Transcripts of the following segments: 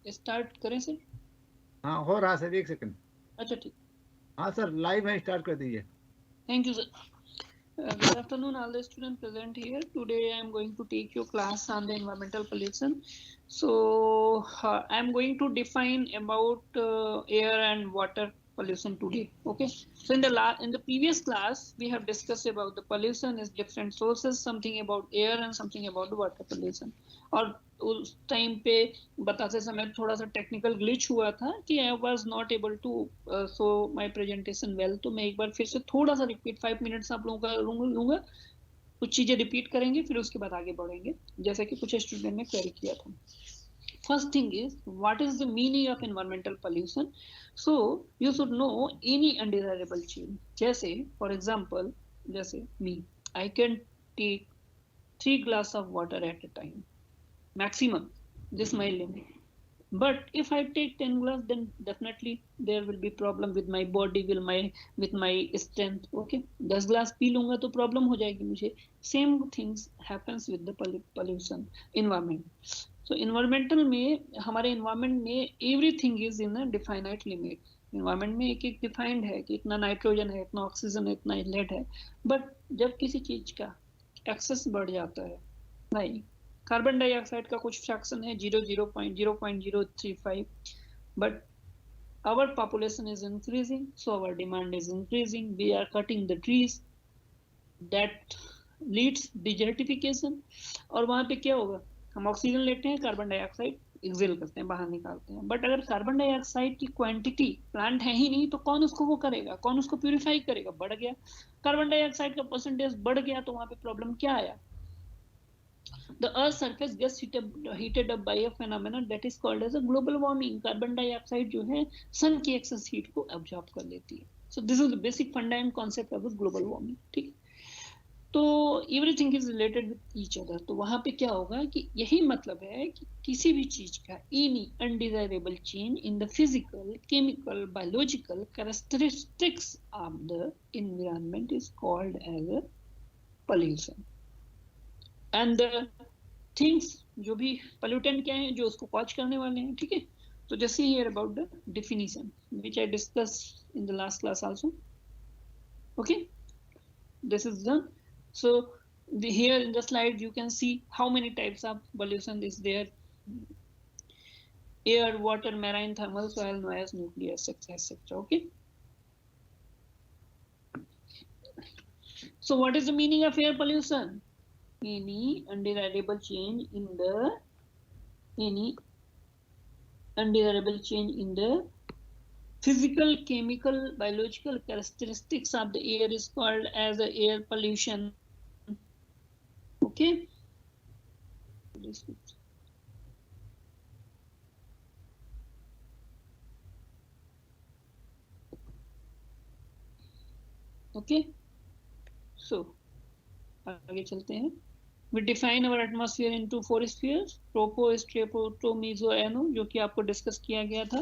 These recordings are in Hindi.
स्टार्ट करें सर? हाँ हो रहा सर, एक सेकंड। अच्छा ठीक। हाँ सर, लाइव है, स्टार्ट कर दीजिए। Thank you sir. Good afternoon, all the students present here. Today I am going to take your class on the environmental pollution. So I am going to define about air and water pollution today. Okay. So in the previous class we have discussed about the pollution is different sources, something about air and something about water pollution. और उस टाइम पे बताते समय थोड़ा सा टेक्निकल ग्लिच हुआ था कि I was not able to show my presentation well, तो मैं एक बार फिर से थोड़ा सा रिपीट 5 मिनट्स आप लोगों का लूंगा, कुछ चीजें रिपीट करेंगे, फिर उसके बाद आगे बढ़ेंगे जैसे कि कुछ स्टूडेंट ने क्वेरी किया था. First thing is, what is the meaning of environmental pollution? So you should know any undesirable change. जैसे for example, जैसे me, I can take 3 glass of water at a time maximum. This my limit. But if I take 10 glass, then definitely there will be problem with my body, will my with my strength. Okay, 10 glass P लूंगा तो problem हो जाएगी मुझे. Same things happens with the pollution environment. So environmental में हमारे environment में everything is in a definite limit. environment में एक एक डिफाइंड है कि इतना नाइट्रोजन है, इतना ऑक्सीजन है, इतना लेड है. बट जब किसी चीज का एक्सेस बढ़ जाता है, नहीं, कार्बन डाइऑक्साइड का कुछ फ्रैक्शन है 0.035, but our population is increasing, so our demand is increasing, we are cutting the trees, that leads desertification. और वहां पे क्या होगा, हम ऑक्सीजन लेते हैं, कार्बन डाइऑक्साइड एक्सेल करते हैं, बाहर निकालते हैं. बट अगर कार्बन डाइऑक्साइड की क्वांटिटी, प्लांट है ही नहीं, तो कौन उसको वो करेगा, कौन उसको प्यूरिफाई करेगा, बढ़ गया कार्बन डाइऑक्साइड का परसेंटेज, बढ़ गया, तो वहां पे प्रॉब्लम क्या आया. The Earth's surface gets heated up by a phenomenon that is called as a global warming. Carbon dioxide जो है सन की एक्सेस हीट को एब्जॉर्ब कर लेती है. So this is the basic funda and concept of global warming. ठीक. तो everything is related with each other. तो वहां पे क्या होगा कि यही मतलब है कि किसी भी चीज का any undesirable change in the physical, chemical, biological characteristics of the environment is called as a pollution. And things जो भी पोल्यूटेंट क्या है, जो उसको कॉज करने वाले हैं. ठीक है. तो जैसे here about the definition which I discuss in the last class also. Okay, this is done. So here in the slide you can see how many types of pollution is there: air, water, marine, thermal, soil, noise, nuclear, etc, etc. Okay. So what is the meaning of air pollution? Any undesirable change in the physical, chemical, biological characteristics of the air is called as a air pollution. Okay. Okay. So आगे चलते हैं. We define our atmosphere into 4 spheres: tropo, strato, meso, iono, जो कि आपको डिस्कस किया गया था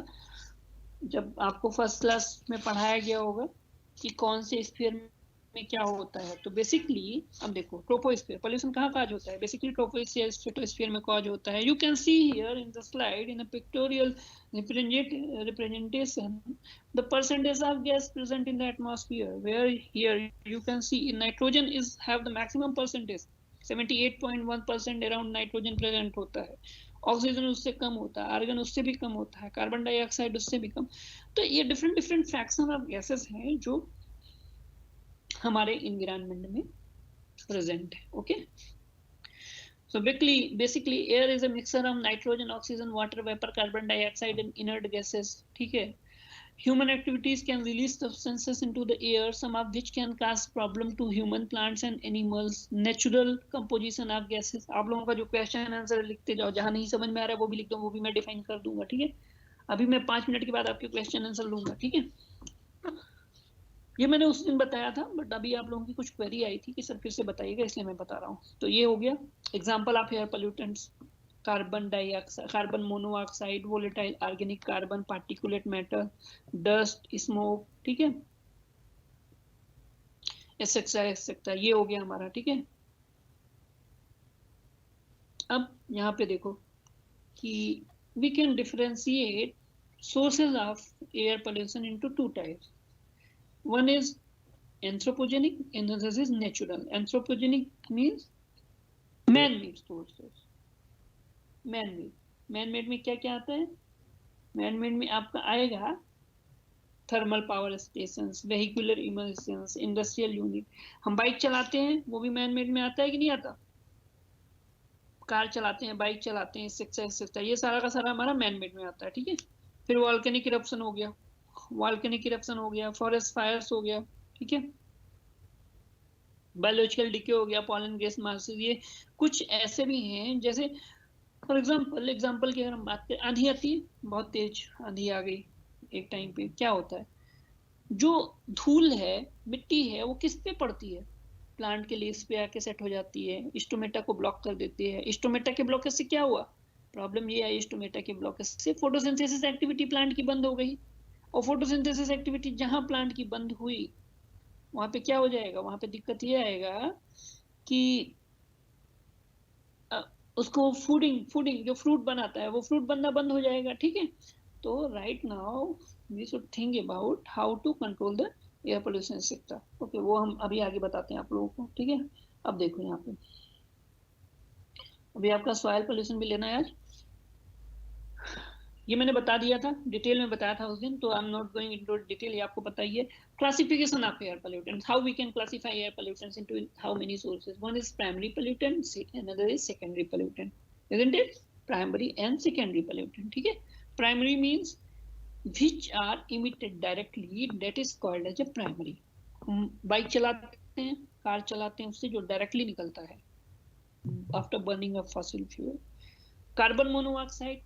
जब आपको फर्स्ट क्लास में पढ़ाया गया होगा कि कौन से स्फीयर में क्या होता है. तो बेसिकली अब देखो, ट्रोपोस्फीयर पोल्यूशन कहाँ कॉज होता है, बेसिकली ट्रोपोस्फीयर, स्ट्रेटोस्फीयर में कॉज होता है. You can see here in the slide in a pictorial representation the percentage of gas present in the atmosphere, where here you can see nitrogen is have the maximum percentage, 78.1% around nitrogen present होता है. ऑक्सीजन उससे कम होता है, आर्गन उससे भी कम होता है, कार्बन डाइऑक्साइड उससे भी कम. तो ये different different fraction of gases हैं जो हमारे एनवायरनमेंट में प्रेजेंट है. Okay. So basically air is a mixture of nitrogen, oxygen, water vapor, carbon dioxide and inert gases. ठीक है. Human activities can release substances into the air, some of which can cause problem to human, plants and animals. Natural composition of gases. आप लोगों का जो क्वेश्चन आंसर लिखते जाओ, जहां नहीं समझ में आ रहा है वो भी लिख दो, वो भी मैं डिफाइन कर दूंगा. ठीक है. अभी मैं 5 मिनट के बाद आपके क्वेश्चन आंसर लूंगा. ठीक है. ये मैंने उस दिन बताया था, बट अभी आप लोगों की कुछ क्वेरी आई थी कि सर फिर से बताइएगा, इसलिए मैं बता रहा हूँ. तो ये हो गया example of air pollutants: carbon dioxide, carbon monoxide, volatile organic carbon, particulate matter, dust, smoke. ठीक है. Etcetera etcetera. ये हो गया हमारा. ठीक है. अब यहाँ पे देखो कि we can differentiate sources of air pollution into two types. One is anthropogenic and another is natural. Anthropogenic means man-made sources. Man-made में क्या क्या आता है? Man-made में आपका आएगा thermal power station, vehicular emissions, industrial unit. हम बाइक चलाते हैं, वो भी मैन-मेड में आता है कि नहीं आता? कार चलाते हैं, बाइक चलाते हैं, एक्सेट्रा, ये सारा का सारा हमारा मैन-मेड में आता है. ठीक है. फिर वॉल्केनिक इरप्शन हो गया, फॉरेस्ट फायर्स हो गया. ठीक है. बायोलॉजिकल डिके हो गया, पॉलन गैस मासेस. ये कुछ ऐसे भी हैं, जैसे फॉर एग्जांपल की अगर हम बात करें, आंधी आती है, बहुत तेज आंधी आ गई एक टाइम पे, क्या होता है? जो धूल है, मिट्टी है, वो किस पे पड़ती है? प्लांट के लीव्स पे आके सेट हो जाती है, स्टोमेटा को ब्लॉक कर देती है. स्टोमेटा के ब्लॉकेज से क्या हुआ? प्रॉब्लम ये आई, स्टोमेटा के ब्लॉकेज से फोटोसिंथेसिस एक्टिविटी प्लांट की बंद हो गई. और फोटोसिंथेसिस एक्टिविटी जहां प्लांट की बंद हुई, वहां पे क्या हो जाएगा? वहां पे दिक्कत ये आएगा कि उसको फूडिंग जो फ्रूट बनाता है, वो फ्रूट बनना बंद हो जाएगा. ठीक है. तो right now we should think about how to control the air pollution sector. Okay, वो हम अभी आगे बताते हैं आप लोगों को. ठीक है. अब देखो यहाँ पे, अभी आपका सॉइल पोल्यूशन भी लेना है आज. ये मैंने बता दिया था, डिटेल में बताया था उस दिन, तो I am not going into detail. ये आपको पता ही है. Classification of air pollutants, how we can classify air pollutants into how many sources. One is primary pollutant, another is secondary pollutant, isn't it? Primary and secondary pollutant. ठीक है. Primary means which are emitted directly, that is called as a primary. Bike चलाते हैं, कार चलाते हैं, उससे जो डायरेक्टली निकलता है after burning of fossil fuel. Carbon monoxide,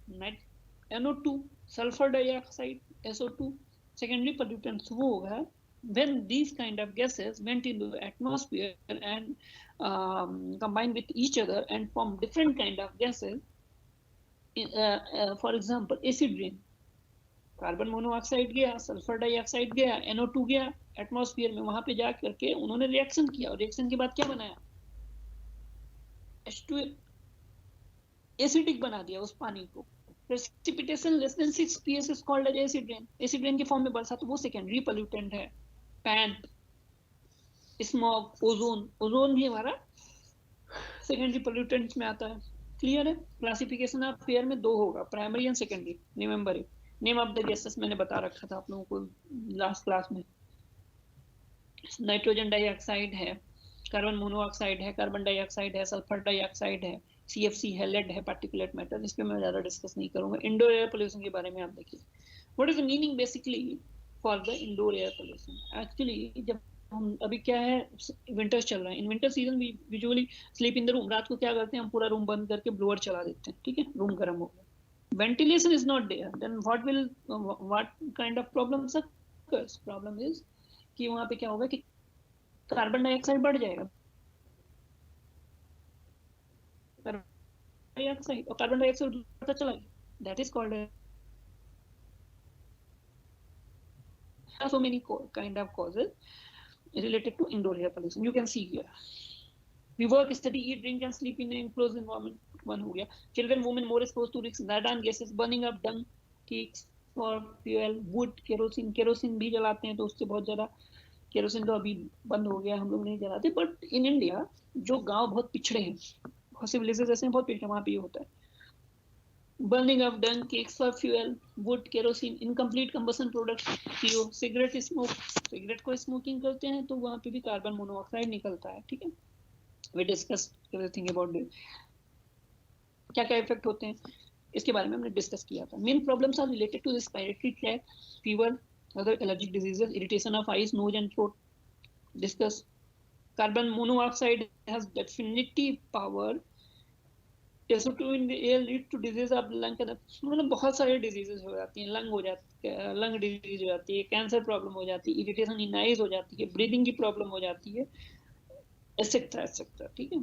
NO2, sulphur dioxide, SO2. Secondary pollutants वो होगा when these kind of gases went into the atmosphere and combined with each other and form different kind of gases. For example, acid rain. Carbon monoxide गया, सल्फर डाइऑक्साइड गया, NO2 गया एटमॉस्फेयर में, वहां पे जा करके उन्होंने रिएक्शन किया, और रिएक्शन के बाद क्या बनाया? H2 एसिडिक बना दिया उस पानी को. Precipitation less than 6 pS is called as acid rain. Acid rain के फॉर्म में बरसा, तो वो सेकेंडरी पोल्यूटेंट है. पैन, स्मॉग, ओजोन भी हमारा सेकेंडरी पोल्यूटेंट्स में आता है. क्लियर है? क्लासिफिकेशन ऑफ एयर में दो होगा, primary and secondary. Remember it. Name of the gases मैंने बता रखा था आप लोगों को लास्ट क्लास में. नाइट्रोजन डाइऑक्साइड है, कार्बन मोनोऑक्साइड है, कार्बन डाइऑक्साइड है, सल्फर डाइऑक्साइड है, CFC है, लेड है, पार्टिकुलेट मैटर. इस पे मैं ज्यादा डिस्कस नहीं करूंगा. इंडोर एयर पोल्यूशन के बारे में आप देखिए. What is the meaning basically for the indoor air pollution? Actually जब हम अभी क्या है, विंटर्स चल रहा है, in winter season we usually sleep in the room. रात को क्या करते हैं हम? पूरा रूम बंद करके ब्लोअर चला देते हैं. ठीक है. रूम गर्म हो गया, ventilation is not there, then what kind of problems occurs? Problem is कि वहां पे क्या होगा कि कार्बन डाइऑक्साइड बढ़ जाएगा, डाइऑक्साइड, और कार्बन डाइऑक्साइड बढ़ता चला गया. That is called so many kind of causes related to indoor air pollution. You can see here. We work, study, eat, drink and sleep in an enclosed environment. One हो गया. Children, women more exposed to risks, radon gases, burning of dung, cakes for fuel, wood, kerosene भी जलाते हैं, तो उससे बहुत ज्यादा. केरोसिन तो अभी बंद हो गया, हम लोग नहीं जलाते. बट इन इंडिया जो गांव बहुत पिछड़े हैं, बहुत से विलेजेस ऐसे हैं बहुत पिछड़े, वहां पे ये होता है. Burning of dung, cakes for fuel, wood, kerosene, incomplete combustion products, CO, cigarette smoke. Cigarette को स्मोकिंग करते हैं तो वहां पे भी कार्बन मोनोऑक्साइड निकलता है. ठीक है. We discussed everything about it. क्या क्या इफेक्ट होते हैं इसके बारे में हमने डिस्कस किया था. Main problems are related to respiratory tract, fever, other allergic diseases, irritation of eyes, nose and throat. Discuss. Carbon monoxide has definitely power. SO2 in the air lead to disease of lung. मतलब बहुत सारे डिजीजेस हो जाती हैं. लंग हो जाती है, लंग डिजीज हो जाती है, कैंसर प्रॉब्लम हो जाती है, इरिटेशन इन आईज हो जाती है, ब्रीदिंग की प्रॉब्लम हो जाती है, एटसेट्रा एटसेट्रा. ठीक है.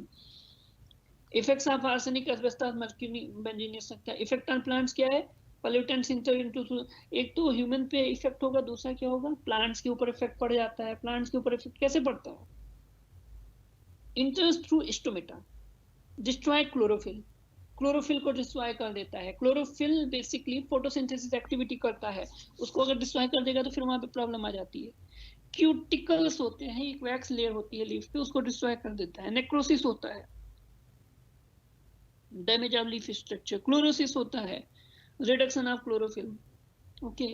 Effects of arsenic, asbestos, mercury, benzene sector. Effect on plants क्या है? पोल्यूटेंट्स इंटर इनटू, एक तो ह्यूमन पे इफेक्ट होगा, दूसरा क्या होगा? प्लांट्स के ऊपर इफेक्ट पड़ जाता है. प्लांट्स के ऊपर इफेक्ट कैसे पड़ता है? इंटर्स through stomata, destroy chlorophyll. Chlorophyll को डिस्ट्रॉय कर देता है। क्लोरोफिल बेसिकली फोटोसिंथेसिस एक्टिविटी करता है, उसको अगर डिस्ट्रॉय कर देगा तो फिर वहां पे प्रॉब्लम आ जाती है। क्यूटिकल्स होते हैं, एक वैक्स लेयर होती है लीफ पे, उसको डिस्ट्रॉय कर देता है। नेक्रोसिस होता है, damage of leaf structure. Chlorosis होता है, रिडक्शन ऑफ क्लोरोफिल। ओके,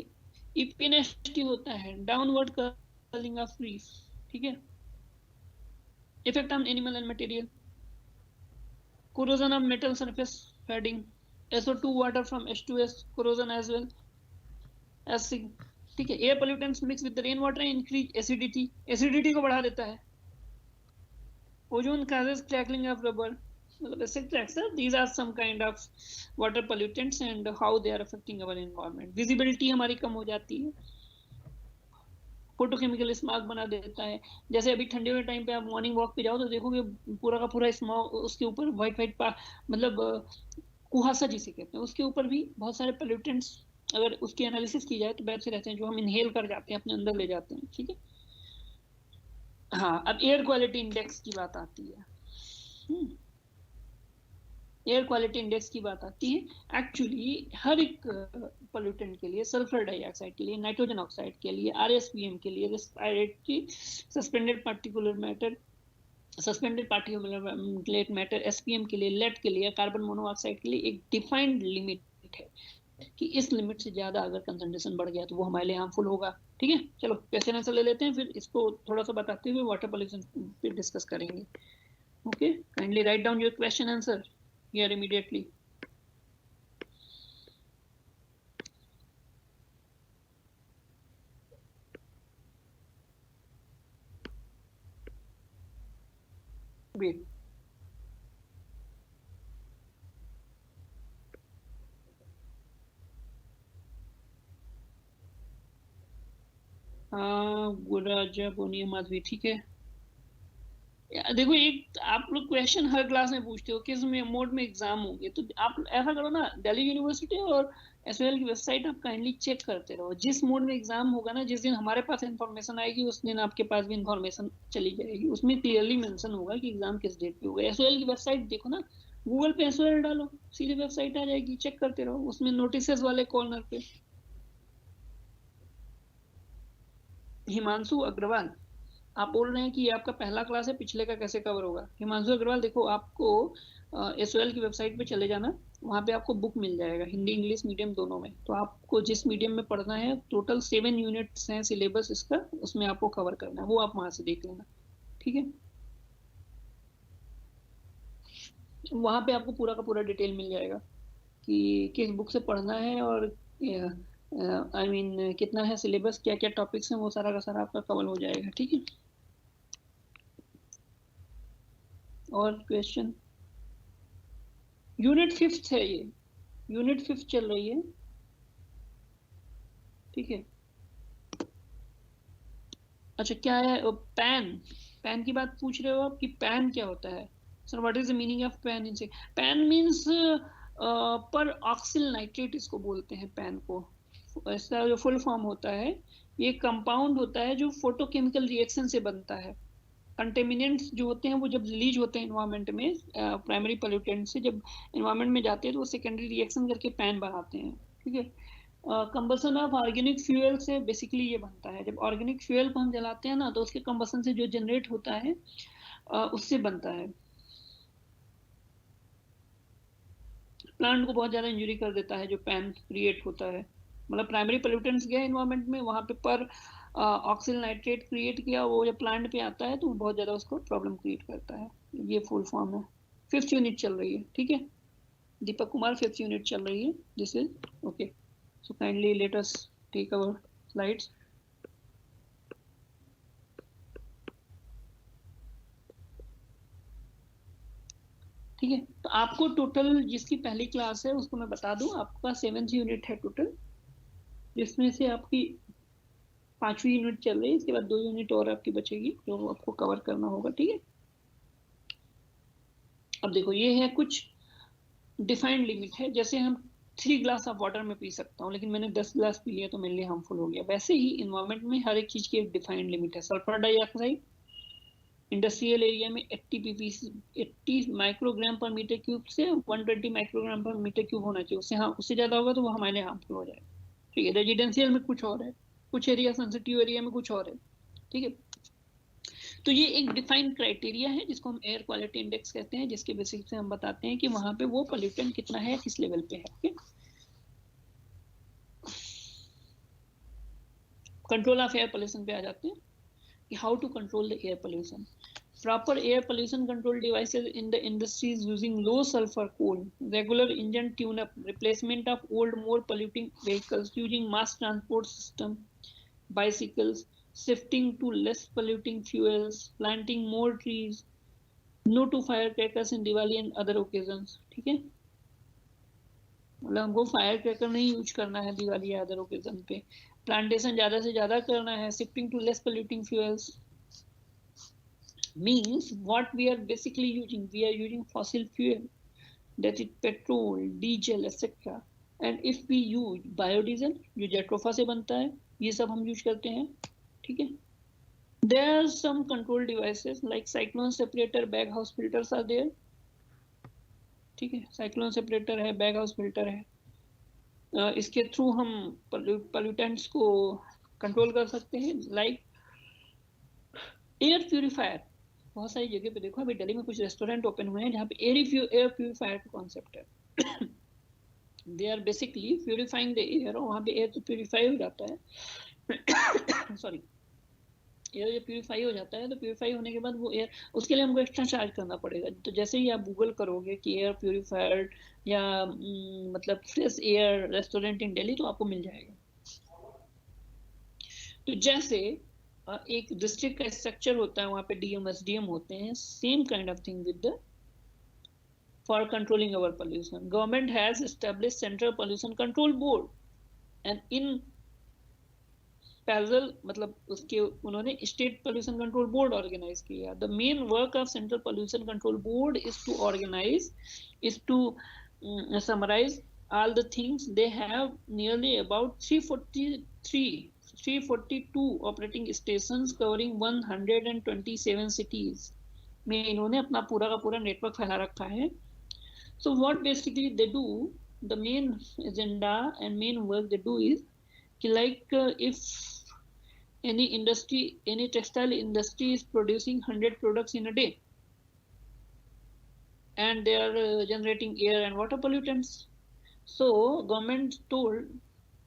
इपिनेस्टी होता है, डाउनवर्ड कर्लिंग ऑफ लीफ। ठीक है, effect on animal and material, corrosion of metal surface fading, SO2 water from H2S corrosion as well, acid। ठीक है, air pollutants mix with the rain water and increase acidity, acidity को बढ़ा देता है। Ozone causes crackling of rubber, मतलब etc. These are some kind of water pollutants and how they are affecting our environment। visibility हमारी कम हो जाती है, फोटोकेमिकल स्मॉग बना देता है। जैसे अभी ठंडे के टाइम पे आप मॉर्निंग वॉक पे जाओ तो देखोगे पूरा का पूरा स्मॉग, उसके ऊपर व्हाइट मतलब कुहासा जिसे कहते हैं, उसके ऊपर भी बहुत सारे पोल्यूटेंट्स अगर उसकी एनालिसिस की जाए तो वैसे रहते हैं जो हम इनहेल कर जाते हैं, अपने अंदर ले जाते हैं। ठीक है, हाँ, अब एयर क्वालिटी इंडेक्स की बात आती है। एयर क्वालिटी इंडेक्स की बात आती है। एक्चुअली हर एक पोल्यूटेंट के लिए, सल्फर डाइऑक्साइड के लिए, नाइट्रोजन ऑक्साइड के लिए, RSPM के लिए, respiratory suspended particular matter, suspended particulate matter, SPM के लिए, लेड के लिए, कार्बन मोनोऑक्साइड के लिए एक डिफाइंड लिमिट है कि इस लिमिट से ज्यादा अगर कंसंट्रेशन बढ़ गया तो वो हमारे लिए हार्मफुल होगा। ठीक है, चलो क्वेश्चन आंसर ले लेते हैं, फिर इसको थोड़ा सा बताते हुए वाटर पोल्यूशन पे डिस्कस करेंगे। Okay, kindly write down your question answer here immediately। Great। गुराजा बोनिया माधवी, ठीक है। देखो, एक आप लोग क्वेश्चन हर क्लास में पूछते हो किस में मोड में एग्जाम होंगे, तो आप ऐसा करो ना, दिल्ली यूनिवर्सिटी और SOL की वेबसाइट आप काइंडली चेक करते रहो। जिस मोड में एग्जाम होगा ना, जिस दिन हमारे पास इंफॉर्मेशन आएगी उस दिन आपके पास भी इंफॉर्मेशन चली जाएगी, उसमें क्लियरली मेंशन होगा कि एग्जाम किस डेट पे होगा। SOL की वेबसाइट देखो ना, गूगल पे SOL डालो, सीधे वेबसाइट आ जाएगी, चेक करते रहो, उसमें नोटिसेस वाले कॉर्नर पे। हिमांशु अग्रवाल, आप बोल रहे हैं कि ये आपका पहला क्लास है, पिछले का कैसे कवर होगा? हिमांशु अग्रवाल, देखो आपको SOL की वेबसाइट पे चले जाना, वहाँ पे आपको बुक मिल जाएगा, हिंदी इंग्लिश मीडियम दोनों में। तो आपको जिस मीडियम में पढ़ना है, टोटल 7 यूनिट्स हैं सिलेबस इसका, उसमें आपको कवर करना है, वो आप वहाँ से देख लेना। ठीक है, वहाँ पे आपको पूरा का पूरा डिटेल मिल जाएगा कि किस बुक से पढ़ना है और आई मीन कितना है सिलेबस, क्या क्या टॉपिक्स हैं, वो सारा का सारा आपका कवर हो जाएगा। ठीक है, और क्वेश्चन? यूनिट 5th है ये, यूनिट 5th चल रही है। ठीक है, अच्छा क्या है पैन की बात पूछ रहे हो आप कि पैन क्या होता है? Sir what is the meaning of pan इनसे? पैन मींस पर ऑक्सिल नाइट्रेट इसको बोलते हैं पैन को। इसका जो फुल फॉर्म होता है, ये कंपाउंड होता है जो फोटोकेमिकल रिएक्शन से बनता है। कंटेमिनेंट्स जो होते हैं वो जब रिलीज होते हैं एनवायरनमेंट में, प्राइमरी पोल्यूटेंट से जब एनवायरनमेंट में जाते हैं तो वो सेकेंडरी रिएक्शन करके पैन बनाते हैं। ठीक है, कंबसन ऑफ ऑर्गेनिक फ्यूल से बेसिकली ये बनता है। जब ऑर्गेनिक फ्यूल को हम जलाते हैं ना, तो उसके कंबसन से जो जनरेट होता है उससे बनता है। प्लांट को बहुत ज्यादा इंजुरी कर देता है जो पैन क्रिएट होता है, मतलब प्राइमरी पोल्यूटेंट्स गए एनवायरनमेंट में, वहां पे पर ऑक्सिल नाइट्रेट क्रिएट किया, वो जब प्लांट पे आता है तो बहुत ज्यादा उसको प्रॉब्लम क्रिएट करता है। ये फुल फॉर्म है। 5th यूनिट चल रही है। ठीक है, दीपक कुमार 5th यूनिट चल रही है, this is okay. So kindly let us take our slides. ठीक है, तो आपको टोटल जिसकी पहली क्लास है उसको मैं बता दूं, आपका 7th यूनिट है टोटल, जिसमें से आपकी 5वीं यूनिट चल रही है, इसके बाद 2 यूनिट और आपकी बचेगी जो आपको कवर करना होगा। ठीक है, अब देखो ये है कुछ डिफाइंड लिमिट है, जैसे हम 3 ग्लास ऑफ वाटर में पी सकता हूँ, लेकिन मैंने 10 ग्लास पी लिया तो मेरे लिए हार्मफुल हो गया। वैसे ही इन्वायरमेंट में हर एक चीज की एक डिफाइंड लिमिट है। सल्फर डाइऑक्साइड इंडस्ट्रियल एरिया में 80 ppc 80 माइक्रोग्राम पर मीटर क्यूब से 120 माइक्रोग्राम पर मीटर क्यूब होना चाहिए, उससे हाँ उससे ज्यादा होगा तो वो हमारे लिए हार्मफुल हो जाएगा। ठीक है, रेजिडेंशियल में कुछ और है, कुछ एरिया सेंसिटिव एरिया में कुछ और है। ठीक है, तो ये एक डिफाइंड क्राइटेरिया है जिसको हम एयर क्वालिटी इंडेक्स कहते हैं, जिसके बेसिस से हम बताते हैं कि वहां पे वो पोल्यूटेंट कितना है, किस लेवल पे है। कंट्रोल ऑफ एयर पोल्यूशन पे आ जाते हैं कि how to control the air pollution. Proper air pollution control devices in the industries using low sulfur coal, regular engine tune-up, replacement of old, more polluting vehicles, using mass transport system, bicycles, shifting to less polluting fuels, planting more trees, no to firecrackers in Diwali and other occasions। ठीक है, मतलब हमको फायर क्रैकर नहीं यूज करना है दिवाली या अदर ओकेजन पे, प्लांटेशन ज्यादा से ज्यादा करना है, shifting to less polluting fuels means what we are basically using, we are using fossil fuel, that is petrol, diesel, etc. and if we use biodiesel जो जेट्रोफा से बनता है, ये सब हम यूज करते हैं। ठीक है, there are some control devices like cyclone separator, bag house filters are there। ठीक है, साइक्लोन सेपरेटर है, बैग हाउस फिल्टर है, इसके थ्रू हम पोल्यूटेंट्स को कंट्रोल कर सकते हैं। लाइक एयर प्यूरिफायर, बहुत सारी जगह पे देखो, अभी दिल्ली में कुछ रेस्टोरेंट ओपन हुए हैं जहाँ पे एयर प्यूरिफायर का कॉन्सेप्ट है। They are basically purifying the air, और वहाँ पे एयर तो प्यूरिफाई हो जाता है सॉरी, एयर जब प्यूरिफाई हो जाता है तो प्यूरिफाई होने के बाद वो एयर, उसके लिए हमको एक्स्ट्रा चार्ज करना पड़ेगा। तो जैसे ही आप गूगल करोगे कि एयर प्यूरिफायर या मतलब fresh air restaurant in Delhi, तो आपको मिल जाएगा। तो जैसे एक डिस्ट्रिक्ट का स्ट्रक्चर होता है, वहां पे डीएम एसडीएम होते हैं, same kind of thing with the for controlling our pollution. Government has established central pollution control board and in parallel, मतलब उसके उन्होंने state pollution control board organise किया। The main work of central pollution control board is to organise, is to summarize all the things. They have nearly about 342 operating stations covering 127 cities में इन्होंने अपना पूरा का पूरा नेटवर्क फैला रखा है। So what basically they do, the main agenda and main work they do is like if any industry, any textile industry is producing 100 products in a day and they are generating air and water pollutants. So government told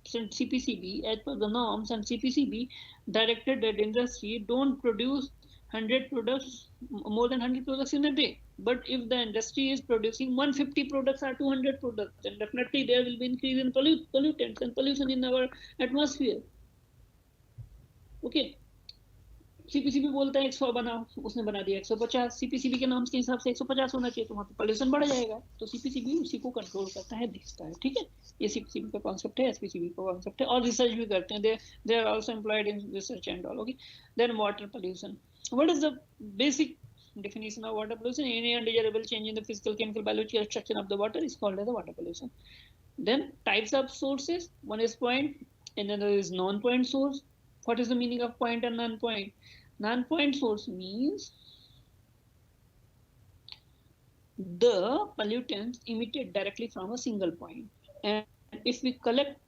CPCB, as per the norms, and CPCB directed that industry don't produce 100 products, more than 100 products in a day. But if the industry is producing 150 products or 200 products, then definitely there will be increase in pollutants and pollution in our atmosphere. Okay. CPCB बोलता है 100 बनाओ, उसने बना दिया 150, सीपीसीबी के नाम के हिसाब से 150 होना चाहिए, तो वहां पे पोल्यूशन बढ़ जाएगा। तो सीपीसीबी उसी को कंट्रोल करता है, देखता है। ठीक है, ये सीपीसीबी का कॉन्सेप्ट है, एसपीसीबी का कॉन्सेप्ट है, और रिसर्च भी करते हैं, they are also employed in research and all. Okay, then water pollution, what is the basic definition of water pollution? Any undesirable change in the physical, chemical, biological structure of the water is called as the water pollution. Then types of sources, one is point and another is non-point source. What is the meaning of point and non-point? Non-point source means the pollutants emitted directly from a single point, and if we collect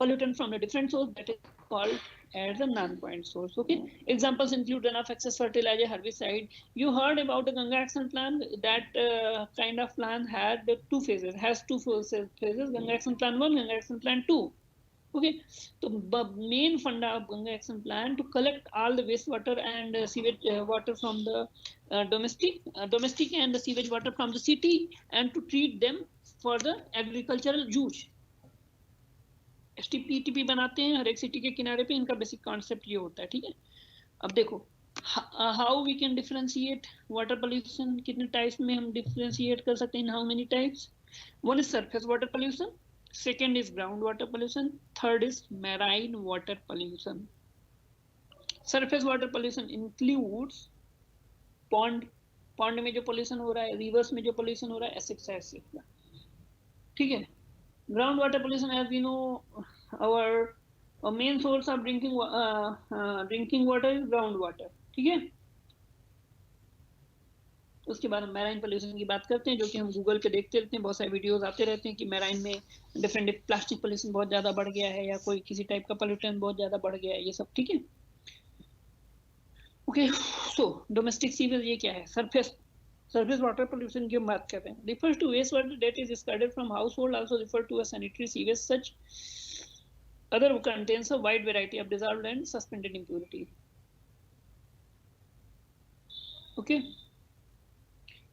pollutant from a different source, that is called as a non-point source. Okay, examples include runoff, excess fertilizer, herbicide. You heard about the Ganga Action Plan. That kind of plan had two phases, has two phases, Ganga Action Plan 1, Ganga Action Plan 2. Okay, so the main funda of Ganga Action Plan to collect all the wastewater and sewage water from the domestic and the sewage water from the city, and to treat them for the agricultural use. STPTP बनाते हैं हर एक सिटी के किनारे पे, इनका बेसिक कॉन्सेप्ट ये होता है। ठीक है, अब देखो how we can differentiate water pollution, कितने टाइप्स में हम डिफरेंशिएट कर सकते हैं, how many types? One is surface water pollution, second is groundwater pollution, third is marine water pollution. Surface water pollution includes pond में जो pollution हो रहा है, rivers में जो pollution हो रहा है, etc. ठीक है, groundwater pollution, as we know, our main source of drinking water is groundwater. ठीक है, उसके बाद हम मैराइन पोल्यूशन की बात करते हैं, जो कि हम गूगल पे देखते रहते हैं, बहुत सारे वीडियोस आते रहते हैं कि मैराइन में डिफरेंट प्लास्टिक पोल्यूशन बहुत ज्यादा बढ़ गया है या कोई किसी टाइप का पोल्यूशन बहुत ज्यादा बढ़ गया है, ये सब ठीक है। ओके, सो डोमेस्टिक सीवेज ये क्या है? surface water pollution की हम बात कर रहे हैं। refers to waste water that is discarded from household, also referred to as sanitary sewage. Such other contains a wide variety of dissolved and suspended impurities. Okay,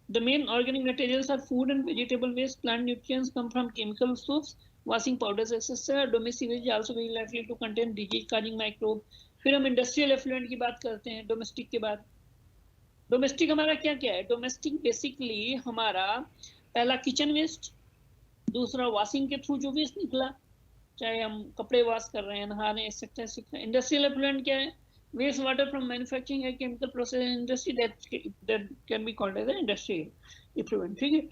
the main organic materials are food and vegetable waste. Plant nutrients come from chemical sources, washing powders, etc. Domestic sewage is also very likely to contain disease causing microbes. फिर हम इंडस्ट्रियल एफ्लुएंट की बात करते हैं डोमेस्टिक के बाद। डोमेस्टिक हमारा क्या क्या है? डोमेस्टिक बेसिकली हमारा पहला किचन वेस्ट, दूसरा वॉशिंग के थ्रू जो वेस्ट निकला, चाहे हम कपड़े वॉश कर रहे हैं, नहा रहे हैं, एक्सेट्रा एक्सेट्रा। इंडस्ट्रियल एफ्लुएंट क्या है? Waste water from manufacturing and chemical process industry, that can be called as industrial effluent. ठीक है,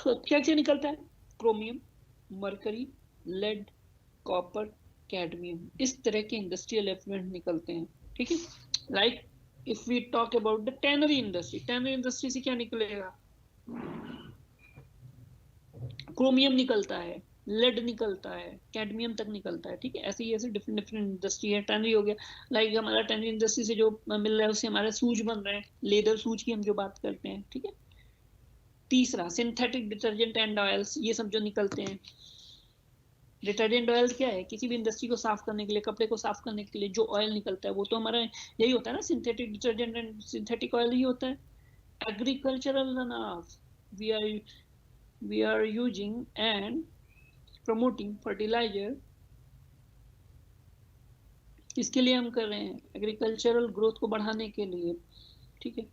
क्या क्या निकलता है? Chromium, mercury, lead, copper, cadmium, इस तरह के इंडस्ट्रियल एफ्लुएंट निकलते हैं। ठीक है, like if we talk about the tannery industry, tannery industry से क्या निकलेगा? क्रोमियम निकलता है, लेड निकलता है, कैडमियम तक निकलता है। ठीक है, ऐसे ही ऐसे डिफरेंट डिफरेंट इंडस्ट्री है। टैनरी हो गया, लाइक हमारा टैनरी इंडस्ट्री से जो मिल रहा है उससे हमारे सूज बन रहे हैं, लेदर सूज की हम जो बात करते हैं। ठीक है, तीसरा सिंथेटिक डिटर्जेंट एंड ऑयल्स, ये सब जो निकलते हैं। डिटर्जेंट ऑयल क्या है? किसी भी इंडस्ट्री को साफ करने के लिए, कपड़े को साफ करने के लिए जो ऑयल निकलता है वो तो हमारा यही होता है ना, synthetic detergent and synthetic oil ही होता है। Agricultural runoff, we are using and promoting fertilizer, किसके लिए हम कर रहे हैं? एग्रीकल्चरल ग्रोथ को बढ़ाने के लिए। ठीक है,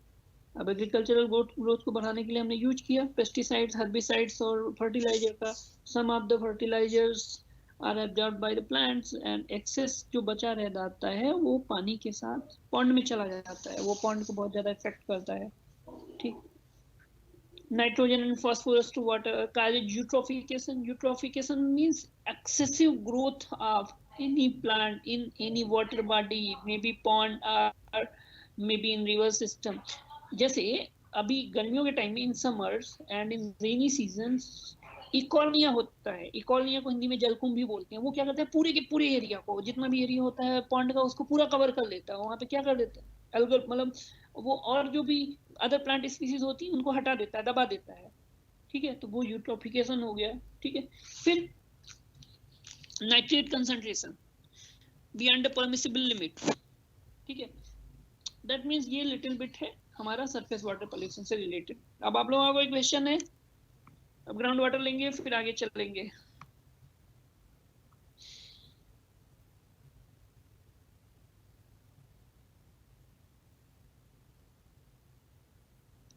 अब एग्रीकल्चरल ग्रोथ को बढ़ाने के लिए हमने यूज किया पेस्टिसाइड्स, हर्बिसाइड्स और फर्टिलाइजर का। Some of the fertilisers are absorbed by the plants and excess जो बचा रह जाता है वो पानी के साथ पॉन्ड में चला जाता है, वो पॉन्ड को बहुत ज्यादा इफेक्ट करता है। ठीक, nitrogen and phosphorus to water causes eutrophication. Eutrophication means excessive growth of any plant in any water body, maybe pond or maybe in river system. जैसे अभी गर्मियों के टाइम में in summers and in rainy seasons इकोनिया होता है, इकोनिया को हिंदी में जलकुंभी बोलते हैं। वो क्या करता है? पूरे के पूरे एरिया को, जितना भी एरिया होता है पॉन्ड का, उसको पूरा कवर कर लेता है। वहां पे क्या कर देता है? एल्गल, मतलब वो और जो भी अदर प्लांट स्पीसीज होती है उनको हटा देता है, दबा देता है। ठीक है, तो वो यूट्रोफिकेशन हो गया। ठीक है, फिर nitrate concentration beyond the permissible limit. ठीक है, दैट मींस ये लिटिल बिट है हमारा सरफेस वाटर पोल्यूशन से रिलेटेड। अब आप लोगों का कोई क्वेश्चन है? अब ग्राउंड वाटर लेंगे फिर आगे चलेंगे।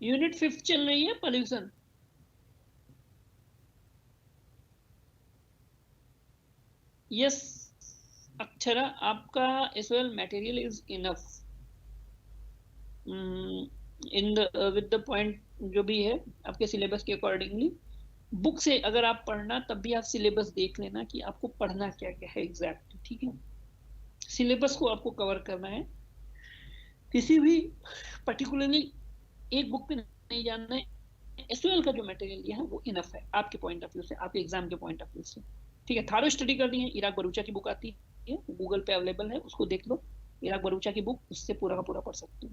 यूनिट 5 चल रही है पोल्यूशन। यस अक्षरा, आपका SOL material is enough in the with the point जो भी है आपके सिलेबस के अकॉर्डिंगली। बुक से अगर आप पढ़ना तब भी आप सिलेबस देख लेना कि आपको पढ़ना क्या क्या है एग्जैक्टली। ठीक है, सिलेबस को आपको कवर करना है, किसी भी पर्टिकुलरली एक बुक पे नहीं जानना है। एसओएल का जो मटेरियल दिया है वो इनफ है आपके पॉइंट ऑफ व्यू से, आपके एग्जाम के पॉइंट ऑफ व्यू से। ठीक है, थारो स्टडी कर दी है, इराक बरूचा की बुक आती है, गूगल पे अवेलेबल है, उसको देख लो, इराक बरूचा की बुक, उससे पूरा का पूरा पढ़ सकते हो।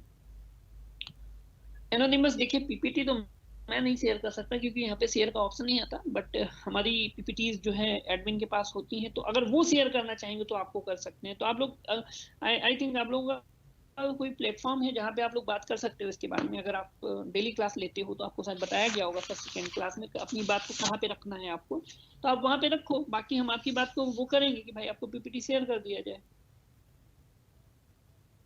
एनोनिमस देखिए, पीपीटी तो मैं नहीं शेयर कर सकता क्योंकि यहाँ पे शेयर का ऑप्शन नहीं आता, बट हमारी पीपीटीज जो है एडमिन के पास होती हैं, तो अगर वो शेयर करना चाहेंगे तो आपको कर सकते हैं। तो आप लोग आई थिंक आप लोगों का कोई प्लेटफॉर्म है जहाँ पे आप लोग बात कर सकते हो इसके बारे में। अगर आप डेली क्लास लेते हो तो आपको शायद बताया गया होगा फर्स्ट सेकेंड क्लास में अपनी बात को कहाँ पे रखना है आपको, तो आप वहाँ पे रखो। बाकी हम आपकी बात को वो करेंगे कि भाई आपको पीपीटी शेयर कर दिया जाए।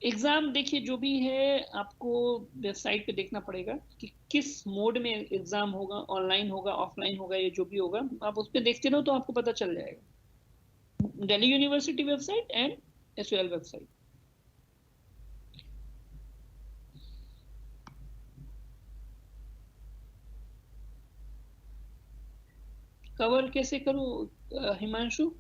एग्जाम देखिए जो भी है आपको वेबसाइट पे देखना पड़ेगा कि किस मोड में एग्जाम होगा, ऑनलाइन होगा, ऑफलाइन होगा, ये जो भी होगा आप उस पर देखते रहो तो आपको पता चल जाएगा। Delhi university website and SOL website. Cover कैसे करूं हिमांशु?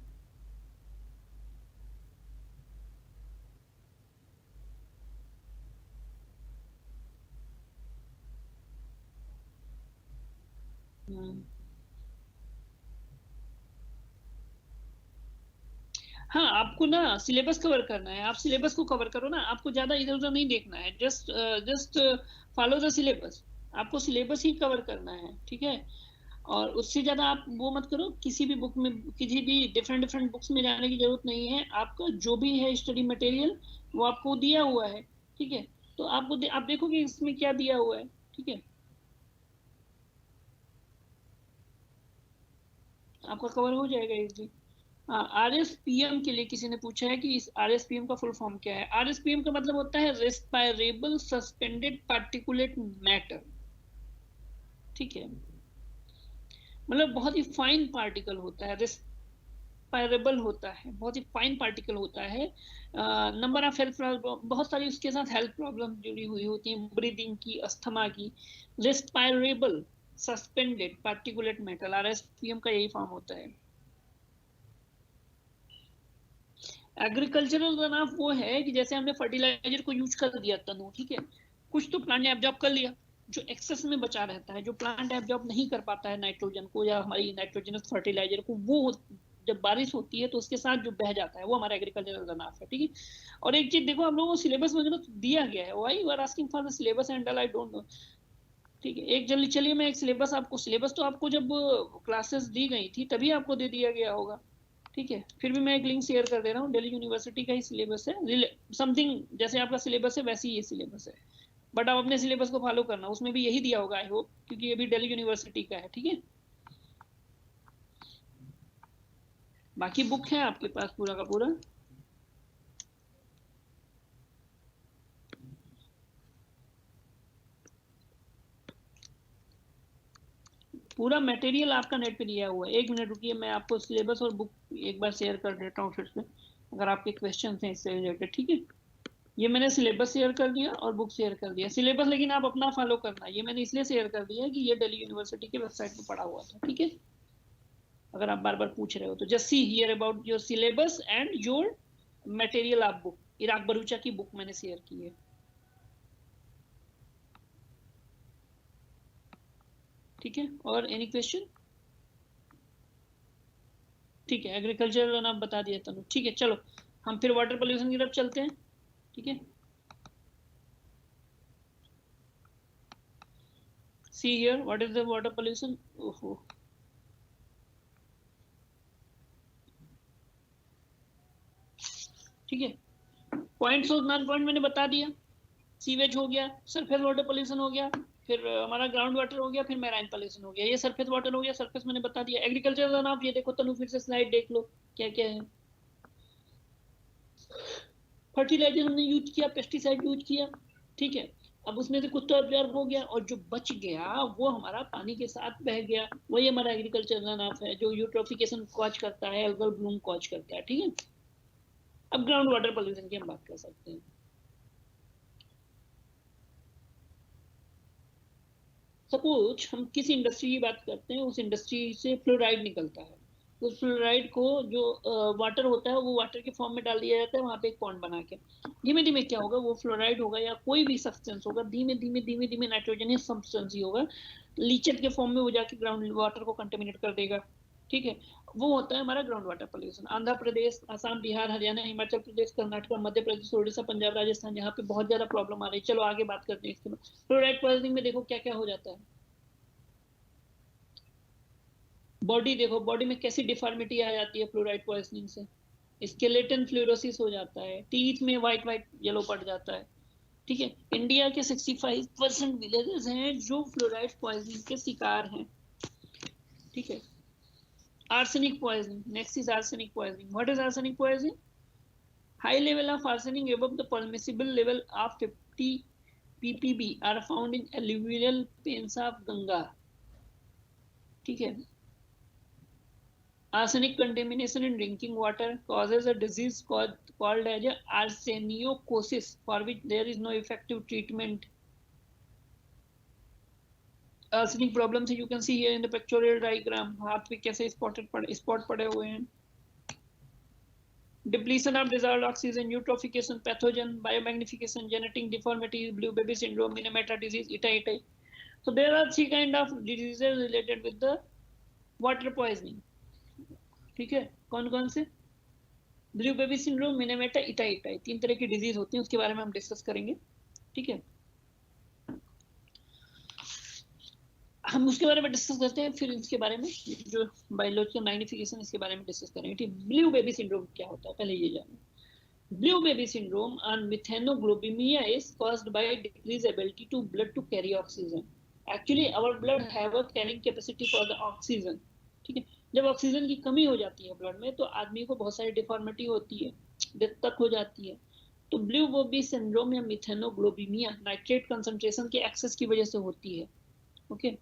हाँ, आपको ना सिलेबस कवर करना है, आप सिलेबस को कवर करो ना, आपको ज्यादा इधर उधर नहीं देखना है, जस्ट फॉलो द सिलेबस, आपको सिलेबस ही कवर करना है, ठीक है। और उससे ज्यादा आप वो मत करो, किसी भी बुक में, किसी भी डिफरेंट डिफरेंट बुक्स में जाने की जरूरत नहीं है, आपका जो भी है स्टडी मटेरियल वो आपको दिया हुआ है, ठीक है। तो आप देखोगे इसमें क्या दिया हुआ है, ठीक है, आपका कवर हो जाएगा इजली। RSPM के लिए किसी ने पूछा है कि इस RSPM का फुल फॉर्म क्या है। RSPM का मतलब होता है रेस्पायरेबल सस्पेंडेड पार्टिकुलेट मैटर, ठीक है, मतलब बहुत ही फाइन पार्टिकल होता है, रेस्पायरेबल होता है, बहुत ही फाइन पार्टिकल होता है। नंबर ऑफ हेल्थ प्रॉब्लम, बहुत सारी उसके साथ हेल्थ प्रॉब्लम जुड़ी हुई होती हैं, ब्रीदिंग की, अस्थमा की। रेस्पायरेबल सस्पेंडेड पार्टिकुलेट मैटर, RSPM का यही फॉर्म होता है। एग्रीकल्चरल रनऑफ वो है कि जैसे हमने फर्टिलाइजर को यूज कर दिया तनु, ठीक है, कुछ तो प्लांट ने एब्जॉर्ब कर लिया, जो एक्सेस में बचा रहता है, जो प्लांट एब्जॉर्ब नहीं कर पाता है नाइट्रोजन को या हमारी नाइट्रोजनस फर्टिलाइजर को, वो जब बारिश होती है तो उसके साथ जो बह जाता है वो हमारा एग्रीकल्चरल रनऑफ है, ठीक है। और एक चीज देखो, हम लोगों को सिलेबस वगैरह तो दिया गया है, why you are asking for the syllabus and all, I don't know, ठीक है। एक जल्दी चलिए, मैं एक सिलेबस तो आपको जब क्लासेस दी गई थी तभी आपको दे दिया गया होगा, ठीक है। फिर भी मैं एक लिंक शेयर कर दे रहा हूँ, दिल्ली यूनिवर्सिटी का ही सिलेबस है, समथिंग जैसे आपका सिलेबस है वैसे ही ये सिलेबस है, बट आप अपने सिलेबस को फॉलो करना, उसमें भी यही दिया होगा आई होप, क्योंकि ये भी दिल्ली यूनिवर्सिटी का है, ठीक है। बाकी बुक है आपके पास पूरा का पूरा, पूरा मटेरियल आपका नेट पे दिया हुआ है। एक मिनट रुकिए, मैं आपको सिलेबस और बुक एक बार शेयर कर देता हूँ फिर से, अगर आपके क्वेश्चन हैं इससे रिलेटेड, ठीक है। ये मैंने सिलेबस शेयर कर दिया और बुक शेयर कर दिया, सिलेबस लेकिन आप अपना फॉलो करना, ये मैंने इसलिए शेयर कर दिया कि ये दिल्ली यूनिवर्सिटी के वेबसाइट पे पड़ा हुआ था, ठीक है। अगर आप बार बार पूछ रहे हो तो just see here about your syllabus and your material of book, Erach Bharucha की बुक मैंने शेयर की है, ठीक है। और एनी क्वेश्चन, ठीक है, एग्रीकल्चर आप बता दिया तनु, ठीक है। चलो हम फिर वाटर पोल्यूशन की तरफ चलते हैं, ठीक है। See here what is the water pollution, ओहो, ठीक है। पॉइंट्स और नॉन पॉइंट मैंने बता दिया, सीवेज हो गया, सरफेस वाटर पोल्यूशन हो गया, फिर हमारा ग्राउंड वाटर हो गया, फिर मैराइन पोल्यूशन हो गया, ये सरफेस वाटर हो गया, सरफेस मैंने बता दिया। एग्रीकल्चर रन ऑफ, ये देखो तनु, फिर से स्लाइड देख लो क्या क्या है। फर्टिलाइजर हमने यूज किया, पेस्टिसाइड यूज किया, ठीक है। अब उसमें से कुछ तो ऑब्जर्व हो गया और जो बच गया वो हमारा पानी के साथ बह गया, वही हमारा एग्रीकल्चर रन ऑफ है, जो यूट्रोफिकेशन कॉज करता है, एल्गल ब्लूम कॉज करता है, ठीक है। अब ग्राउंड वाटर पोल्यूशन की हम बात कर सकते हैं। सपोज हम किसी इंडस्ट्री की बात करते हैं, उस इंडस्ट्री से फ्लोराइड निकलता है, उस फ्लोराइड को जो वाटर होता है वो वाटर के फॉर्म में डाल दिया जाता है वहां पे एक पॉन्ड बना के, धीमे धीमे क्या होगा, वो फ्लोराइड होगा या कोई भी सब्सटेंस होगा, धीमे धीमे धीमे धीमे नाइट्रोजनियस सब्सटेंस ही होगा, लीचेट के फॉर्म में वो जाके ग्राउंड वाटर को कंटेमिनेट कर देगा, ठीक है। वो होता है हमारा ground water pollution. Andhra Pradesh, Assam, Bihar, Haryana, Himachal Pradesh, Karnataka, Madhya Pradesh, Orissa, Punjab, Rajasthan, यहाँ पे बहुत ज्यादा प्रॉब्लम आ रही है। चलो आगे बात करते हैं इसके बाद। फ्लोराइड पॉइजनिंग में देखो क्या क्या हो जाता है, बॉडी देखो, बॉडी में कैसी डिफॉर्मिटी आ जाती है फ्लोराइड पॉइजनिंग से, स्केलेटन फ्लोरोसिस हो जाता है, टीथ में व्हाइट व्हाइट येलो पड़ जाता है, ठीक है। इंडिया के 65% विलेजेस हैं जो फ्लोराइड पॉइजनिंग के शिकार हैं, ठीक है। Arsenic poisoning, next is arsenic poisoning. What is arsenic poisoning? High level of arsenic above the permissible level of 50 ppb are found in alluvial plains of Ganga, ठीक है। Arsenic contamination in drinking water causes a disease called as arseniocosis, for which there is no effective treatment. Arsenic problems you can see here in the pictorial diagram. हाथ पे कैसे spot पड़े हुए हैं. Depletion of dissolved oxygen, eutrophication, pathogen, biomagnification, genetic deformities, blue baby syndrome, Minamata disease, इटा. So there are 3 kind of diseases related with the water poisoning. ठीक है, कौन कौन से? Blue baby syndrome, Minamata, itai itai, 3 तरह की डिजीज होती हैं, उसके बारे में हम डिस्कस करेंगे। ठीक है, हम उसके बारे में डिस्कस करते हैं, फिर इसके बारे में जो बायोलॉजिकल मैग्निफिकेशन, इसके बारे में डिस्कस करेंगे। ठीक, ब्लू बेबी सिंड्रोम क्या होता है पहले ये जानो। Blue baby syndrome and methanoglobemia is caused by decreased ability to blood to carry oxygen. Actually, our blood have a carrying capacity for the oxygen. ठीक है, जब ऑक्सीजन की कमी हो जाती है ब्लड में तो आदमी को बहुत सारी डिफॉर्मिटी होती है, दिक्कत हो जाती है। तो ब्लू बेबी सिंड्रोम या मिथेनोग्लोबिमिया नाइट्रेट कंसंट्रेशन के एक्सेस की वजह से होती है। Okay,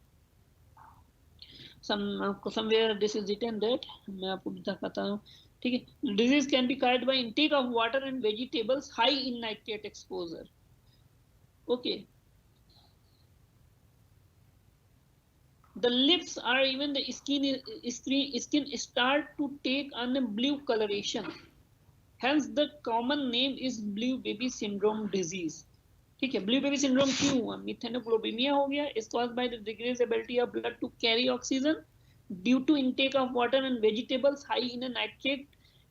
somewhere this is written that, मैं आपको बताता हूँ। ठीक है, disease can be caused by intake of water and vegetables high in nitrate exposure. Okay, the lips or even the skin start to take on a blue coloration, hence the common name is blue baby syndrome disease. ठीक है, ब्लू बेबी सिंड्रोम क्यों हुआ? मिथेनोग्लोबिमिया हो गया, is caused by the decrease ability of blood to carry oxygen due to intake of water and vegetables high in nitrate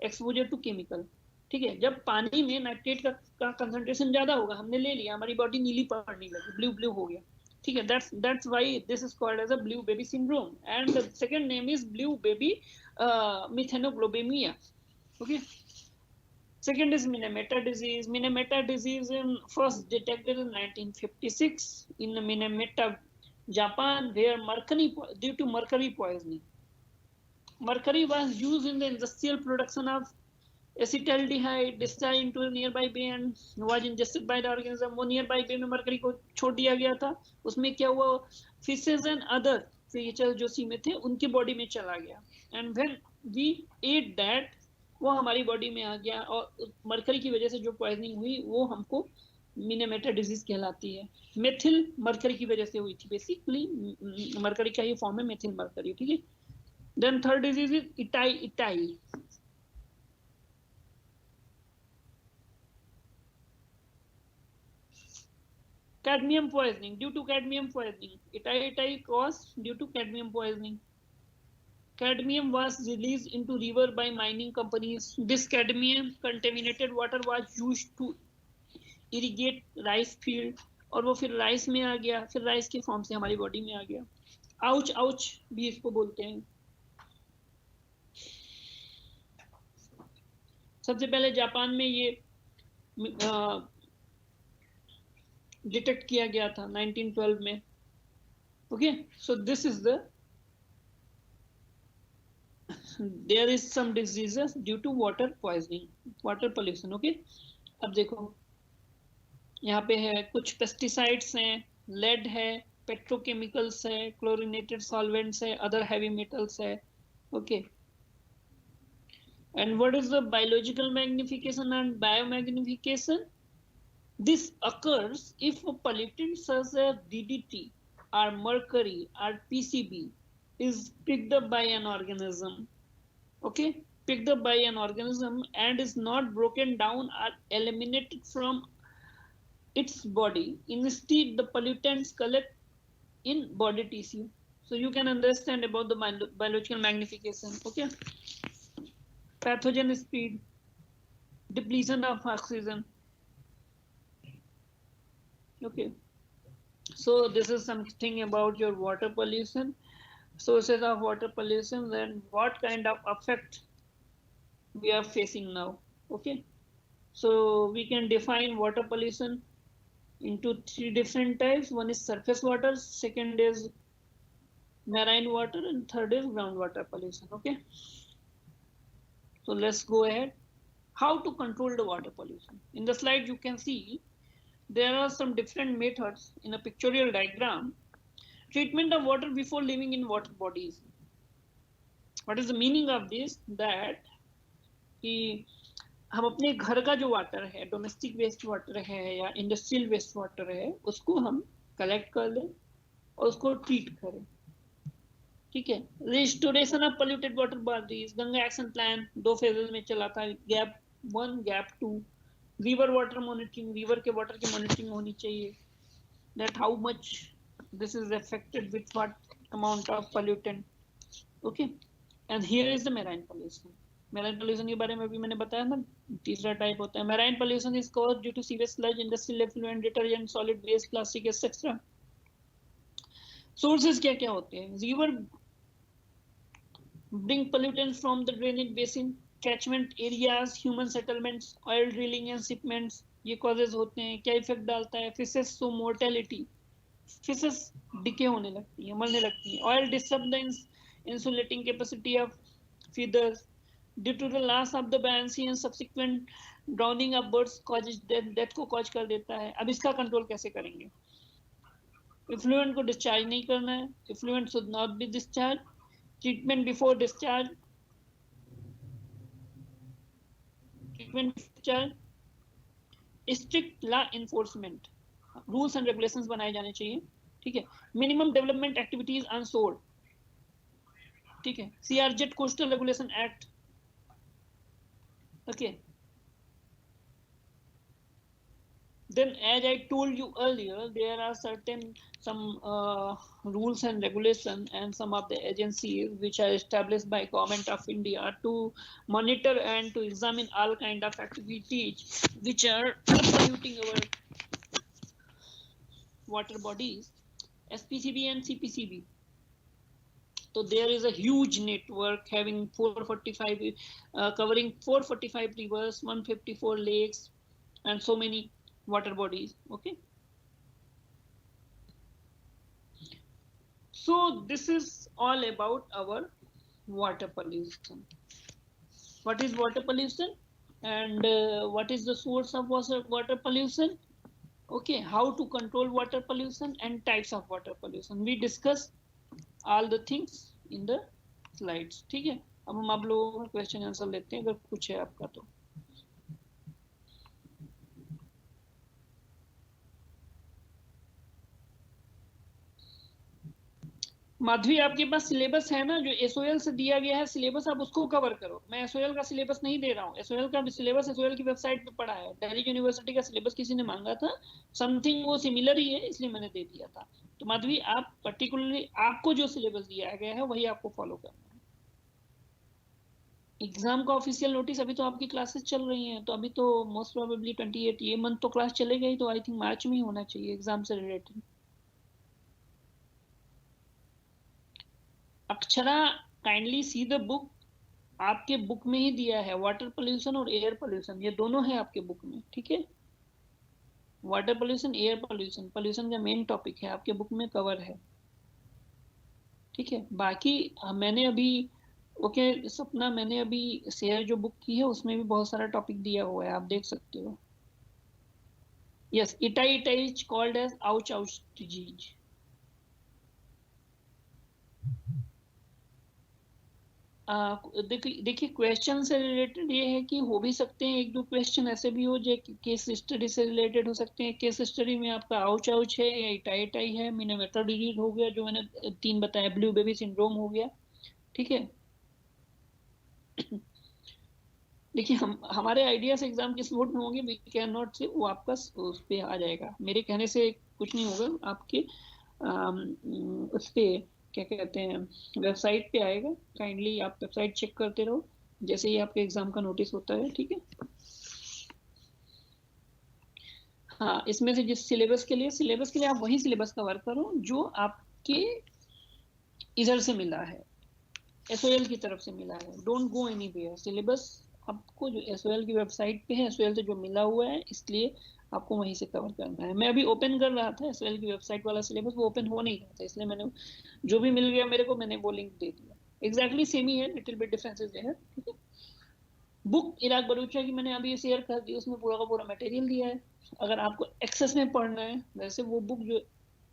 exposure to chemical. ठीक है, जब पानी में नाइट्रेट का कंसंट्रेशन ज्यादा होगा, हमने ले लिया, हमारी बॉडी नीली पड़ने लगी, ब्लू ब्लू हो गया। ठीक है, that's why this is called as a blue baby syndrome, and the second name is blue baby methanoglobemia. Okay, second is Minamata disease. Minamata disease first detected in 1956 in Minamata, Japan, where due to mercury poisoning. Mercury was used in the industrial production of acetaldehyde discharged into a nearby bay and was ingested by the organism. वो nearby bay में mercury को छोड़ दिया गया था, उसमें क्या हुआ, fishes and other creatures जो सी में थे उनकी बॉडी में चला गया, and when we ate that वो हमारी बॉडी में आ गया, और मरकरी की वजह से जो पॉइजनिंग हुई वो हमको मिनेमेटा डिजीज कहलाती है। मेथिल मरकरी की वजह से हुई थी, बेसिकली मरकरी का ही फॉर्म है मेथिल मरकरी। ठीक है, then third disease is itai itai. cadmium poisoning, due to cadmium poisoning, itai caused due to cadmium poisoning. Cadmium was released into river by mining companies. This cadmium contaminated water was used to irrigate rice field, और वो फिर राइस में आ गया, फिर राइस के फॉर्म से हमारी बॉडी में आ गया। आउच आउच भी इसको बोलते हैं। सबसे पहले जापान में ये डिटेक्ट किया गया था 1912 में। Okay, so this is the there is some diseases due to water poisoning, water pollution. Okay, अब देखो यहाँ पे है कुछ पेस्टिसाइड्स हैं, लेड है, पेट्रोकेमिकल्स है, क्लोरीनेटेड सॉल्वेंट्स है, अदर हैवी मेटल्स है। Okay, and what is the biological magnification and biomagnification? This occurs if a pollutant such as DDT or mercury or PCB is picked up by an organism. Okay, picked up by an organism and is not broken down or eliminated from its body. Instead, the pollutants collect in body tissue. So you can understand about the biological magnification. Okay, pathogen speed, depletion of oxygen. Okay, so this is something about your water pollution, sources of water pollution, and what kind of effect we are facing now. Okay, so we can define water pollution into 3 different types. One is surface water, second is marine water, and third is groundwater pollution. Okay, so let's go ahead. How to control the water pollution? In the slide you can see there are some different methods in a pictorial diagram. Treatment of water before living in water bodies. What is the meaning of this? That कि हम अपने घर का जो वाटर है, डोमेस्टिक वेस्ट वाटर है या इंडस्ट्रियल वेस्ट वाटर है, उसको हम कलेक्ट कर लें और उसको ट्रीट करें। ठीक है, restoration of polluted water bodies, Ganga action plan 2 phases में चला था, gap 1, gap 2। River water monitoring, river के वाटर की मॉनिटरिंग होनी चाहिए, that how much this is affected with what amount of pollutant. Okay, and here is the marine pollution. Marine pollution के बारे में भी मैंने बताया ना, तीसरा टाइप होता है. Marine pollution is caused due to sewage sludge, industrial effluent, detergent, solid waste, plastic, etc. Sources क्या क्या होते हैं? River bring pollutants from the drainage basin, catchment areas, human settlements, oil drilling and shipments. ये causes होते हैं. क्या इफेक्ट डालता है? Fishes so mortality. Fishes decay होने लगती है, मरने लगती है. Oil disrupt the insulating capacity of feathers. Due to the loss of the buoyancy and subsequent drowning of birds causes death को cause कर देता है. अब इसका कंट्रोल कैसे करेंगे? Effluent को डिस्चार्ज नहीं करना है. Effluent should not be discharged. Treatment before discharge. Strict law enforcement. Rules and regulations बनाए जाने चाहिए. ठीक है. मिनिमम डेवलपमेंट एक्टिविटीज ऑन शोर. ठीक है. CRZ coastal regulation act. Okay. Then, as I told you earlier, there are some rules and regulations and some of the agencies which are established by Government of India to monitor and to examine all kind of activities which are polluting our water bodies, SPCB and CPCB. So there is a huge network having 445 covering 445 rivers, 154 lakes, and so many water bodies. Okay, so this is all about our water pollution. What is water pollution and what is the source of water pollution? Okay, how to control water pollution and types of water pollution. We discuss all the things in the slides. ठीक है. अब हम आप लोगों का क्वेश्चन आंसर लेते हैं अगर कुछ है आपका तो. माधवी, आपके पास सिलेबस है ना जो एसओएल से दिया गया है सिलेबस, आप उसको कवर करो. मैं एसओएल का सिलेबस नहीं दे रहा हूँ. एसओएल का सिलेबस एसओएल की वेबसाइट पे पड़ा है. दिल्ली यूनिवर्सिटी का सिलेबस किसी ने मांगा था, समथिंग वो सिमिलर ही है, इसलिए मैंने दे दिया था. तो माधवी, आप पर्टिकुलरली आपको जो सिलेबस दिया गया है वही आपको फॉलो करना है. एग्जाम का ऑफिशियल नोटिस, अभी तो आपकी क्लासेस चल रही हैं, तो अभी तो मोस्ट प्रोबेबली 28 ये मंथ तो क्लास चलेगा ही, तो आई थिंक मार्च में ही होना चाहिए एग्जाम से related. Akshara, kindly see the book. आपके बुक में ही दिया है वाटर पोल्यूशन और एयर पोल्यूशन, ये दोनों है आपके बुक में. ठीक है. Water pollution, air pollution, pollution का मेन टॉपिक है आपके बुक में, कवर है. ठीक है. बाकी मैंने अभी ओके सपना, मैंने अभी शेयर जो बुक की है उसमें भी बहुत सारा टॉपिक दिया हुआ है, आप देख सकते हो. Yes, itai is called as ouch ouch disease. देखिए क्वेश्चन से रिलेटेड ये है कि हो भी सकते हैं एक दो क्वेश्चन ऐसे भी हो जो केस स्टडी से रिलेटेड हो सकते हैं. केस स्टडी में आपका आउच आउच है या इटाई है, मिनेमेटो डिजीज हो गया जो मैंने 3 बताया, ब्लू बेबी सिंड्रोम हो गया. ठीक है. देखिए हमारे आइडियाज एग्जाम किस मोड में होंगे वी कैन नॉट से, वो आपका उस पे आ जाएगा. मेरे कहने से कुछ नहीं होगा, आपके उस पे क्या कहते हैं वेबसाइट पे आएगा. काइंडली आप वेबसाइट चेक करते रहो जैसे ही आपके एग्जाम का नोटिस होता है. ठीक है. हाँ, इसमें से जिस सिलेबस के लिए आप वही सिलेबस कवर करो जो आपके इधर से मिला है, एसओएल की तरफ से मिला है. Don't go anywhere. सिलेबस आपको जो एसओएल की वेबसाइट पे है, एसओएल से जो मिला हुआ है, इसलिए आपको वहीं से कवर करना है. मैं अभी ओपन कर रहा था एसओएल की वेबसाइट वाला सिलेबस, वो ओपन हो नहीं रहा था, इसलिए मैंने जो भी मिल गया मेरे को, मैंने वो लिंक दे दिया. एग्जैक्टली सेम ही है, लिटिल बिट डिफरेंसेस है. ठीक है. बुक इराक बलूचा की मैंने अभी शेयर कर दी, उसमें पूरा का पूरा मटेरियल दिया है. अगर आपको एक्सेस में पढ़ना है, वैसे वो बुक जो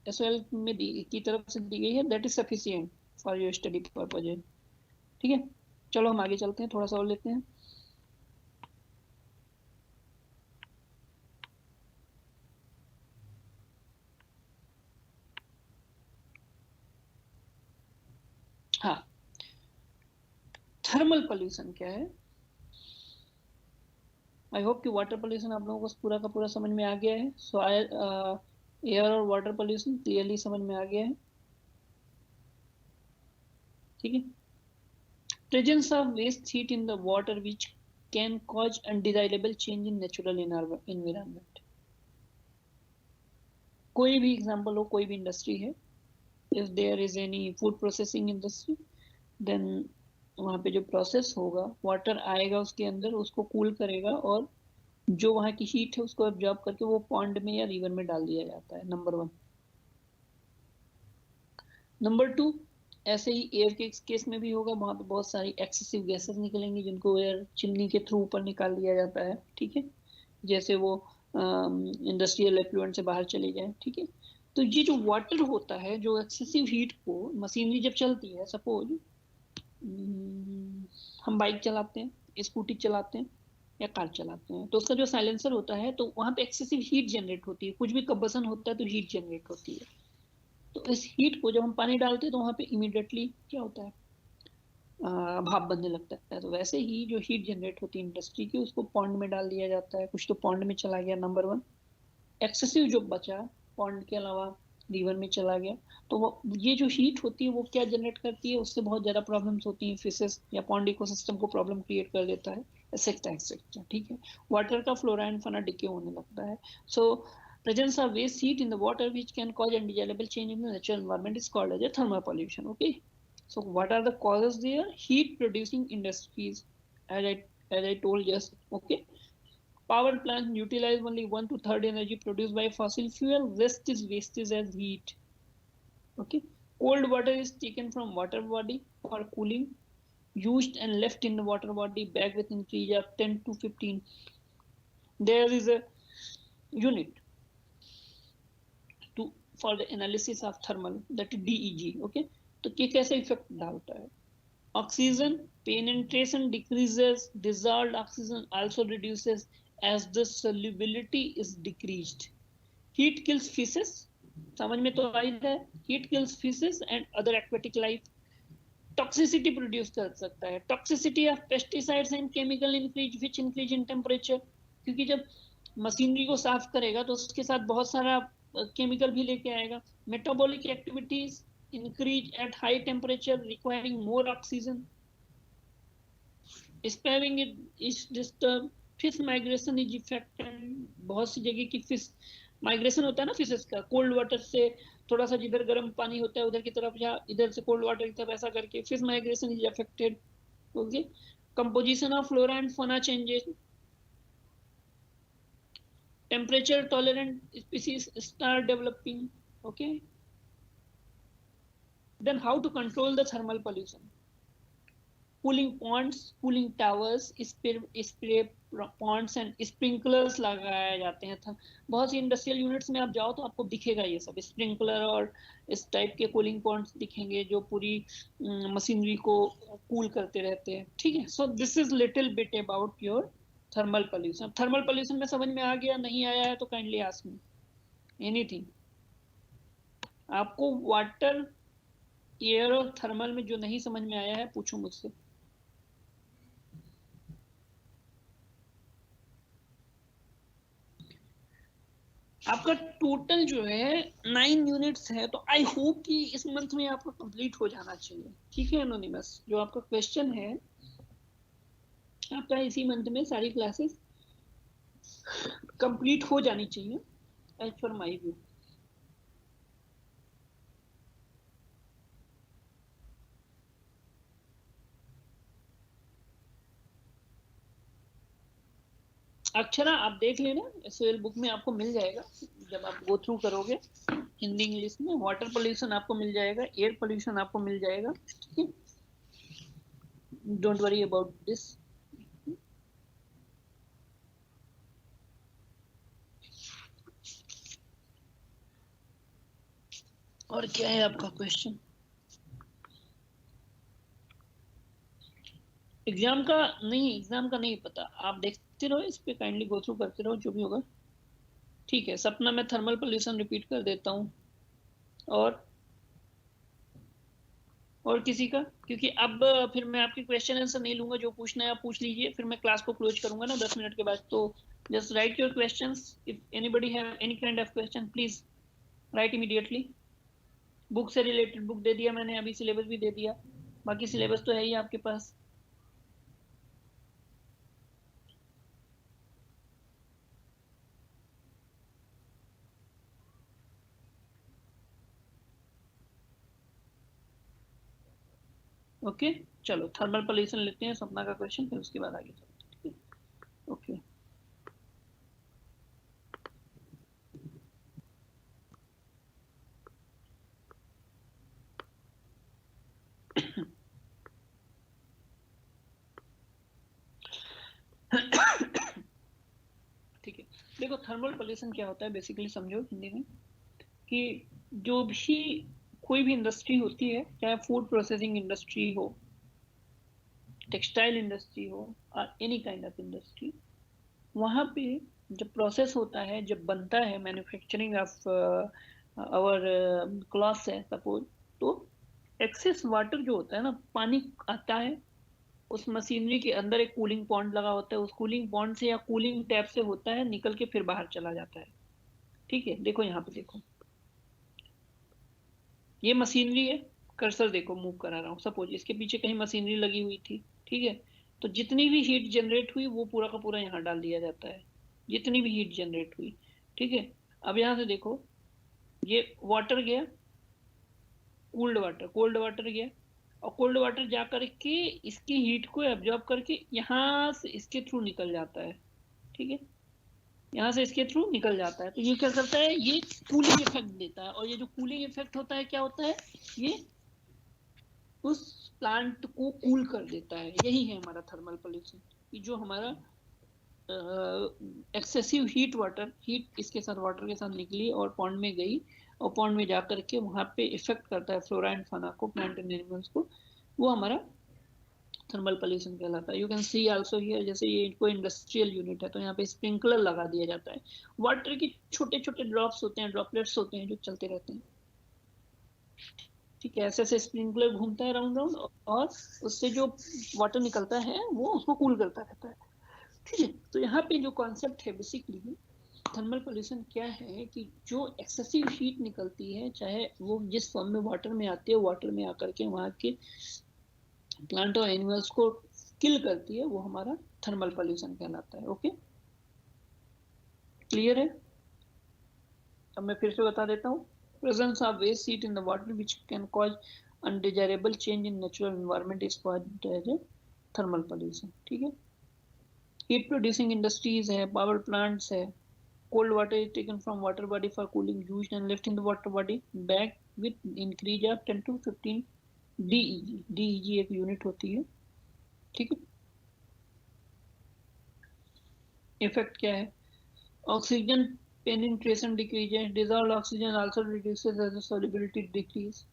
एसओएल में की तरफ से दी गई है, that is sufficient for your study purpose. ठीक है. चलो हम आगे चलते हैं, थोड़ा सा और लेते हैं. हाँ, थर्मल पोल्यूशन क्या है? आई होप कि वाटर पोल्यूशन आप लोगों को पूरा का पूरा समझ में आ गया है. सो एयर और वाटर पोल्यूशन क्लियरली समझ में आ गया है, ठीक है। Presence of waste heat in the water which can cause undesirable change in natural environment. कोई भी एग्जांपल हो, कोई भी इंडस्ट्री है, if there is any food processing industry, then वहां पे जो प्रोसेस होगा, वाटर आएगा उसके अंदर, उसको कूल करेगा और जो वहां की हीट है उसको एब्जॉर्ब करके वो पॉन्ड में या रिवर में डाल दिया जाता है, नंबर 1। नंबर 2, ऐसे ही एयर के केस में भी होगा, वहां पे बहुत सारी एक्सेसिव गैसेस निकलेंगी जिनको एयर चिमनी के थ्रू ऊपर निकाल दिया जाता है, ठीक है, जैसे वो इंडस्ट्रियल एफ्लुएंट से बाहर चले जाए, ठीक है। तो ये जो वाटर होता है, जो एक्सेसिव हीट को, मशीनरी जब चलती है, सपोज हम बाइक चलाते हैं, स्कूटी चलाते हैं या कार चलाते हैं, तो उसका जो साइलेंसर होता है, तो वहां पे एक्सेसिव हीट जनरेट होती है, कुछ भी कंबसन होता है तो हीट जनरेट होती है। तो इस हीट को जब हम पानी डालते हैं तो वहां पे इमीडिएटली क्या होता है, भाप बनने लगता है। तो वैसे ही जो हीट जनरेट होती है इंडस्ट्री की, उसको पॉन्ड में डाल दिया जाता है, कुछ तो पॉन्ड में चला गया, नंबर 1। एक्सेसिव जो बचा पॉन्ड के अलावा रिवर में चला गया, तो वो ये जो हीट होती है वो क्या जनरेट करती है, उससे बहुत ज्यादा प्रॉब्लम्स होती हैं, फिशेस या पॉन्ड इकोसिस्टम को प्रॉब्लम क्रिएट कर देता है, एक्सेट्रा एक्सेट्रा, ठीक है। वाटर का फ्लोरा एंड फाना डिके होने लगता है। सो presence of waste heat in the water which can cause undesirable change in the natural environment is called as a thermal pollution. Okay, so what are the causes there? Heat producing industries, as I told just, okay. Power plants utilize only 1/3 energy produced by fossil fuel. Rest is wastage as heat. Okay, cold water is taken from water body for cooling, used and left in the water body back with increase of 10 to 15. There is a unit to for the analysis of thermal, that is DEG. Okay, तो ये कैसे इफेक्ट डालता है? Oxygen penetration decreases, dissolved oxygen also reduces as the solubility is decreased. Heat kills fishes, समझ में तो आई है, heat kills fishes and other aquatic life. Toxicity produce कर सकता है, toxicity of pesticides and chemical increase which increase in temperature, क्योंकि जब मशीनरी को साफ करेगा तो उसके साथ बहुत सारा केमिकल भी लेके आएगा। Metabolic activities increase at high temperature requiring more oxygen, spawning is disturb, fish migration is affected. बहुत सी जगह की फिश माइग्रेशन होता है ना फिशेस का, कोल्ड वाटर से थोड़ा सा जिधर गर्म पानी होता है उधर की तरफ, या इधर से कोल्ड वाटर की तरफ, ऐसा करके fish migration is affected. Okay, composition of flora and fauna changes, temperature tolerant species start developing. Okay, then how to control the thermal pollution? Cooling ponds, cooling towers, spray ponds and sprinklers लगाए जाते हैं। बहुत सी इंडस्ट्रियल यूनिट्स में आप जाओ तो आपको दिखेगा ये सब स्प्रिंकलर और इस टाइप के कूलिंग पॉन्ड्स दिखेंगे जो पूरी मशीनरी को कूल करते रहते हैं, ठीक है। So this is little bit about your thermal pollution. Thermal pollution में समझ में आ गया? नहीं आया है तो काइंडली आस्क मी एनीथिंग। आपको वाटर, एयर और थर्मल में जो नहीं समझ में आया है पूछो मुझसे। आपका टोटल जो है 9 यूनिट्स है, तो आई होप कि इस मंथ में आपका कंप्लीट हो जाना चाहिए, ठीक है एनोनिमस। जो आपका क्वेश्चन है आपका इसी मंथ में सारी क्लासेस कंप्लीट हो जानी चाहिए as per my view. Akshara आप देख लेना, एसओएल बुक में आपको मिल जाएगा जब आप गो थ्रू करोगे हिंदी इंग्लिश में। वाटर पोल्यूशन आपको मिल जाएगा, एयर पोल्यूशन आपको मिल जाएगा, ठीक है। Don't worry about this. और क्या है आपका क्वेश्चन? एग्जाम का नहीं पता, आप देखते रहो, इस पे काइंडली गो थ्रू करते रहो जो भी होगा, ठीक है। सपना मैं थर्मल पोल्यूशन रिपीट कर देता हूँ। और किसी का? क्योंकि अब फिर मैं आपके क्वेश्चन आंसर नहीं लूंगा, जो पूछना है आप पूछ लीजिए, फिर मैं क्लास को क्लोज करूंगा ना 10 मिनट के बाद। तो just right your questions, if anybody have any kind of question please right immediately. Book से रिलेटेड बुक दे दिया मैंने, अभी सिलेबस भी दे दिया, बाकी सिलेबस तो है ही आपके पास। ओके चलो थर्मल पॉल्यूशन लेते हैं सपना का क्वेश्चन, फिर उसके बाद आगे चलते हैं, ठीक है। ओके ठीक है, देखो थर्मल पॉल्यूशन क्या होता है बेसिकली समझो हिंदी में, कि जो भी कोई भी इंडस्ट्री होती है, चाहे फूड प्रोसेसिंग इंडस्ट्री हो, टेक्सटाइल इंडस्ट्री हो, और एनी काइंड ऑफ इंडस्ट्री, वहां पे जब प्रोसेस होता है, जब बनता है मैन्युफैक्चरिंग ऑफ आवर क्लॉथ्स है सपोज, तो एक्सेस वाटर जो होता है ना, पानी आता है उस मशीनरी के अंदर, एक कूलिंग पॉन्ड लगा होता है, उस कूलिंग पॉन्ड से या कूलिंग टैप से होता है, निकल के फिर बाहर चला जाता है। ठीक है, देखो यहाँ पे देखो, ये मशीनरी है, कर्सर देखो मूव करा रहा हूँ, सपोज इसके पीछे कहीं मशीनरी लगी हुई थी, ठीक है, तो जितनी भी हीट जनरेट हुई वो पूरा का पूरा यहाँ डाल दिया जाता है, जितनी भी हीट जनरेट हुई। ठीक है, अब यहाँ से देखो, ये वाटर गया, कोल्ड वाटर गया, और कोल्ड वाटर जा करके इसकी हीट को एब्जॉर्ब करके यहाँ से इसके थ्रू निकल जाता है। ठीक है, यहाँ से इसके थ्रू निकल जाता है, तो ये क्या करता है, ये कूलिंग इफेक्ट देता है, और ये जो कूलिंग इफेक्ट होता है क्या होता है, ये उस प्लांट को कूल कर देता है। यही है हमारा थर्मल पॉल्यूशन, कि जो हमारा एक्सेसिव हीट इसके साथ वाटर के साथ निकली और पॉन्ड में गई, और पॉन्ड में जाकर के वहां पे इफेक्ट करता है फ्लोरा एंड फाना को, प्लांट एंड एनिमल्स को, वो हमारा थर्मल पॉल्यूशन कहलाता है। You can see also here, जैसे ये कोई इंडस्ट्रियल यूनिट है तो यहाँ पे स्प्रिंकलर लगा दिया जाता है, वाटर के छोटे छोटे ड्रॉप्स होते हैं, ड्रॉपलेट्स होते हैं जो चलते रहते हैं। ठीक है, ऐसे ऐसे स्प्रिंकलर घूमता है राउंड राउंड, और उससे जो वाटर निकलता है वो उसको कूल करता रहता है। ठीक है, तो यहाँ पे जो कॉन्सेप्ट है बेसिकली, थर्मल पॉल्यूशन क्या है, कि जो एक्सेसिव हीट निकलती है, चाहे वो जिस फॉर्म में वाटर में आती है, वाटर में आकर के वहां के प्लांट और एनिमल्स को किल करती है, वो हमारा थर्मल पॉल्यूशन कहलाता है। ओके, क्लियर है? अब मैं फिर से बता देता हूँ, presence of waste heat in the water which can cause undesirable change in natural environment is called as a thermal pollution. ठीक है, हीट प्रोड्यूसिंग इंडस्ट्रीज है, पावर प्लांट्स है, cold water is taken from water body for cooling, used and left in the water body back with increase of 10 to 15 DEG। DEG एक यूनिट होती है। ठीक है, इफेक्ट क्या है, oxygen penetration decreases, dissolved oxygen also reduces as the solubility decrease,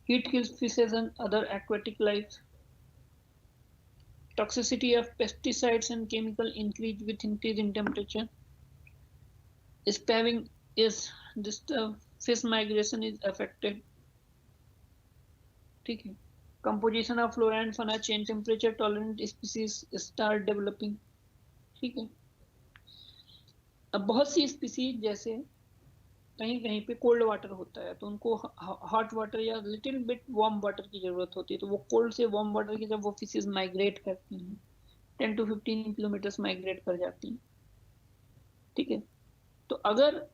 heat kills fishes and other aquatic life, toxicity of pesticides and chemical increase with increase in temperature, sparing is disturbed, fish migration is affected। ठीक है, कंपोजिशन ऑफ फ्लोरा एंड फाना change, temperature tolerant species start developing. ठीक है, अब बहुत सी स्पीसीज जैसे कहीं कहीं पे कोल्ड वाटर होता है तो उनको हॉट वाटर या लिटिल बिट वार्म वाटर की जरूरत होती है, तो वो कोल्ड से वार्म वाटर की जब वो फिशेज माइग्रेट करती हैं 10 to 15 किलोमीटर माइग्रेट कर जाती हैं। ठीक है, तो अगर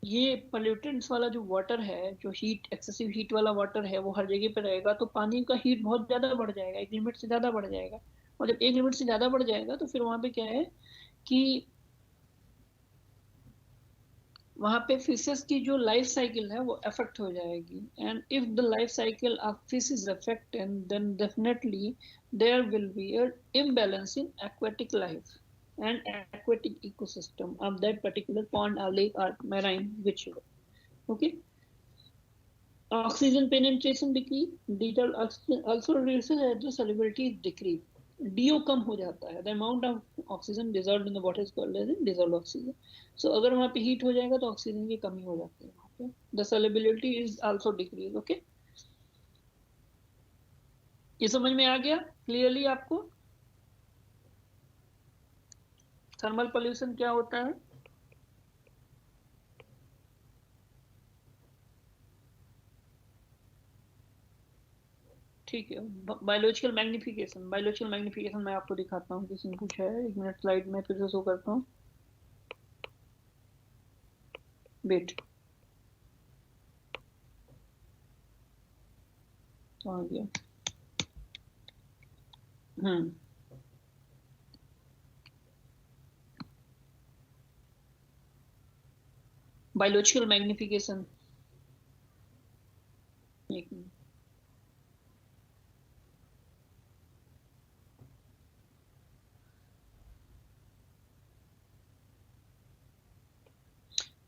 ये पोल्यूटेंट्स वाला जो वाटर है, जो हीट एक्सेसिव हीट वाला वाटर है, वो हर जगह पे रहेगा, तो पानी का हीट बहुत ज्यादा बढ़ जाएगा, एक लिमिट से ज्यादा बढ़ जाएगा, और जब एक लिमिट से ज्यादा बढ़ जाएगा तो फिर वहां पे क्या है कि वहां पे फिशेस की जो लाइफ साइकिल है वो अफेक्ट हो जाएगी, and if the life cycle of fish is affected then definitely there will be a imbalance in aquatic life and aquatic ecosystem of that particular pond or lake or marine whichever. Okay, oxygen penetration decrease, detailed oxygen also reduces as the solubility is decrease, DO कम हो जाता है, the amount of oxygen dissolved in the water is called as dissolved oxygen। so अगर वहां पे हीट हो जाएगा तो ऑक्सीजन की कमी हो जाती है वहां पे, the solubility is also decrease। okay, ये समझ में आ गया क्लियरली आपको थर्मल पॉल्यूशन क्या होता है? ठीक है, बायोलॉजिकल मैग्निफिकेशन मैं आपको दिखाता हूँ, किसी ने पूछा है। 1 मिनट, स्लाइड में फिर से शो करता हूँ, वेट, आ गया। बायोलॉजिकल मैग्निफिकेशन, एक minute,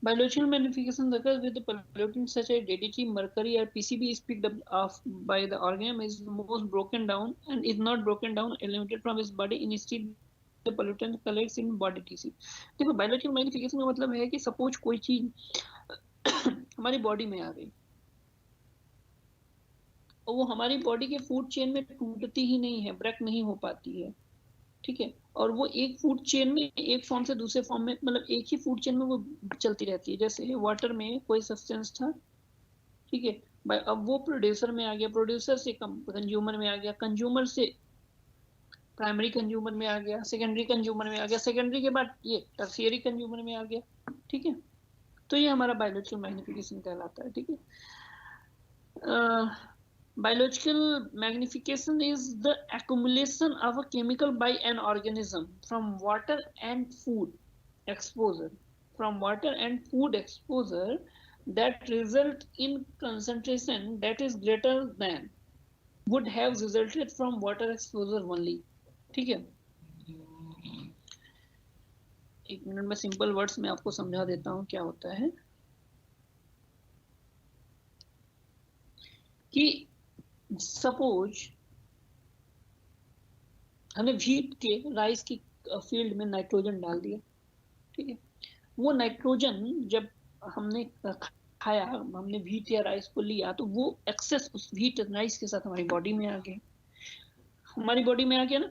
biological magnification occurs with the pollutants such as DDT, mercury, or PCB is picked up off by the organism, is most broken down and is not broken down, eliminated from its body. Instead, the pollutant collects in body tissue. देखो, biological magnification का मतलब है कि सपोज कोई चीज हमारी बॉडी में आ गई और वो हमारी बॉडी के फूड चेन में टूटती ही नहीं है, ब्रेक नहीं हो पाती है, ठीक है, और वो एक फूड चेन में एक फॉर्म से दूसरे फॉर्म में, मतलब एक ही फूड चेन में वो चलती रहती है। जैसे वाटर में कोई सब्सटेंस था, ठीक है, अब वो प्रोड्यूसर में आ गया, प्रोड्यूसर से कंज्यूमर में आ गया, कंज्यूमर से प्राइमरी कंज्यूमर में आ गया, सेकेंडरी कंज्यूमर में आ गया, सेकेंडरी के बाद ये टर्शियरी कंज्यूमर में आ गया, ठीक है। तो ये हमारा बायोलॉजिकल मैग्निफिकेशन कहलाता है, ठीक है। Biological magnification is the accumulation of a chemical by an organism from water and food exposure, that result in concentration that is greater than would have resulted from water exposure only, ठीक है। एक मिनट में सिंपल वर्ड्स में आपको समझा देता हूँ क्या होता है कि सपोज हमने व्हीट के राइस की फील्ड में नाइट्रोजन डाल दिया, ठीक है। वो नाइट्रोजन जब हमने खाया, हमने व्हीट या राइस को लिया, तो वो एक्सेस उस व्हीट राइस के साथ हमारी बॉडी में आ गया, ना।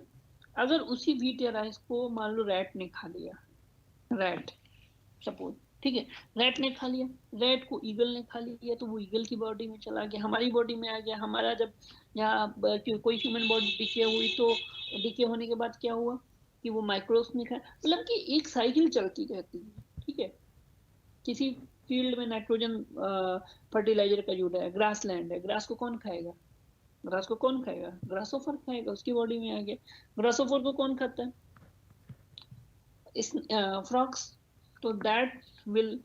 अगर उसी व्हीट या राइस को मान लो रैट ने खा लिया, रैट सपोज, ठीक है, रैट ने खा लिया, रैट को ईगल ने खा लिया, तो वो ईगल की बॉडी में चला गया, हमारी बॉडी में आ गया। हमारा जब यहाँ कोई ह्यूमन बॉडी डिके हुई, तो डिके होने के बाद क्या हुआ कि वो माइक्रोब्स ने खाया, मतलब कि एक साइकिल चलती रहती है, ठीक है। किसी फील्ड में नाइट्रोजन फर्टिलाइजर का यूज है, ग्रास लैंड है, ग्रास को कौन खाएगा, ग्रासोफर खाएगा, उसकी बॉडी में आ गया। ग्रासोफर को कौन खाता है, फ्रॉग्स, तो that will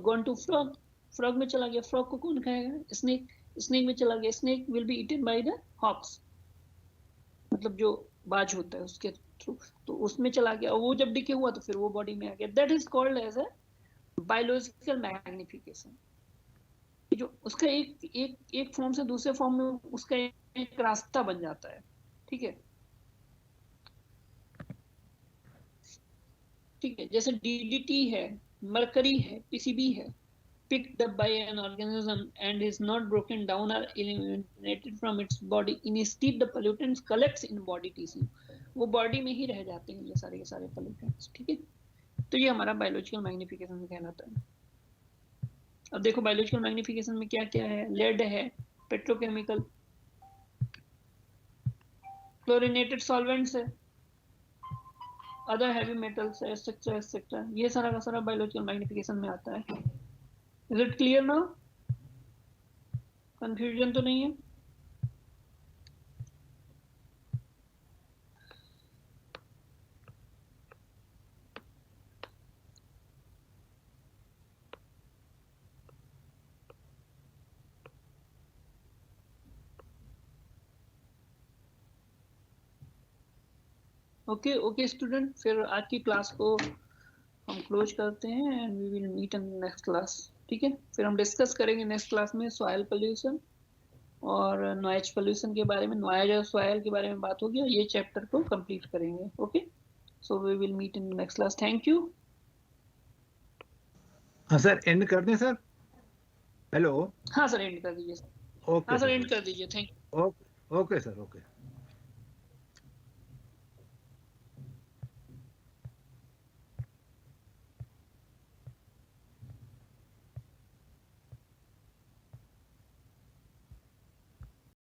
gone to frog में चला गया, फ्रॉग को कौन खाएगा, स्नेक में चला गया, snake will be eaten by the hawks, मतलब जो बाज होता है उसके थ्रू, तो उसमें चला गया, और वो जब डिके हुआ तो फिर वो बॉडी में आ गया। That is called as a biological magnification, जो उसका एक फॉर्म से दूसरे फॉर्म में उसका एक रास्ता बन जाता है, ठीक है। ठीक है, जैसे DDT है, मरकरी है, PCB है, picked up by an organism and is not broken down or eliminated from its body. Instead, the pollutants collects in body tissue. वो बॉडी में ही रह जाते हैं ये सारे pollutants, ठीक है। तो ये हमारा बायोलॉजिकल मैग्निफिकेशन कहलाता है। अब देखो बायोलॉजिकल मैग्निफिकेशन में क्या क्या है, लेड है, पेट्रोकेमिकल, क्लोरीनेटेड सॉल्वेंट्स है, अदर हैवी मेटल्स एटसेट्रा, ये सारा का सारा बायोलॉजिकल मैग्निफिकेशन में आता है। Is it clear now, confusion तो नहीं है? ओके स्टूडेंट, फिर आज की क्लास को हम क्लोज करते हैं and we will meet in next class, ठीक है। फिर हम डिस्कस करेंगे नेक्स्ट क्लास में सॉइल पोल्यूशन और नॉइज पोल्यूशन के बारे में, नॉइज और सॉइल के बारे में बात होगी, और ये चैप्टर को कंप्लीट करेंगे। Okay, so we will meet in next class. Thank you. हाँ सर, एंड कर दें सर? हेलो, हाँ सर, एंड कर दीजिए। ओके हाँ सर, एंड कर दीजिए। Thank you. Okay sir, okay.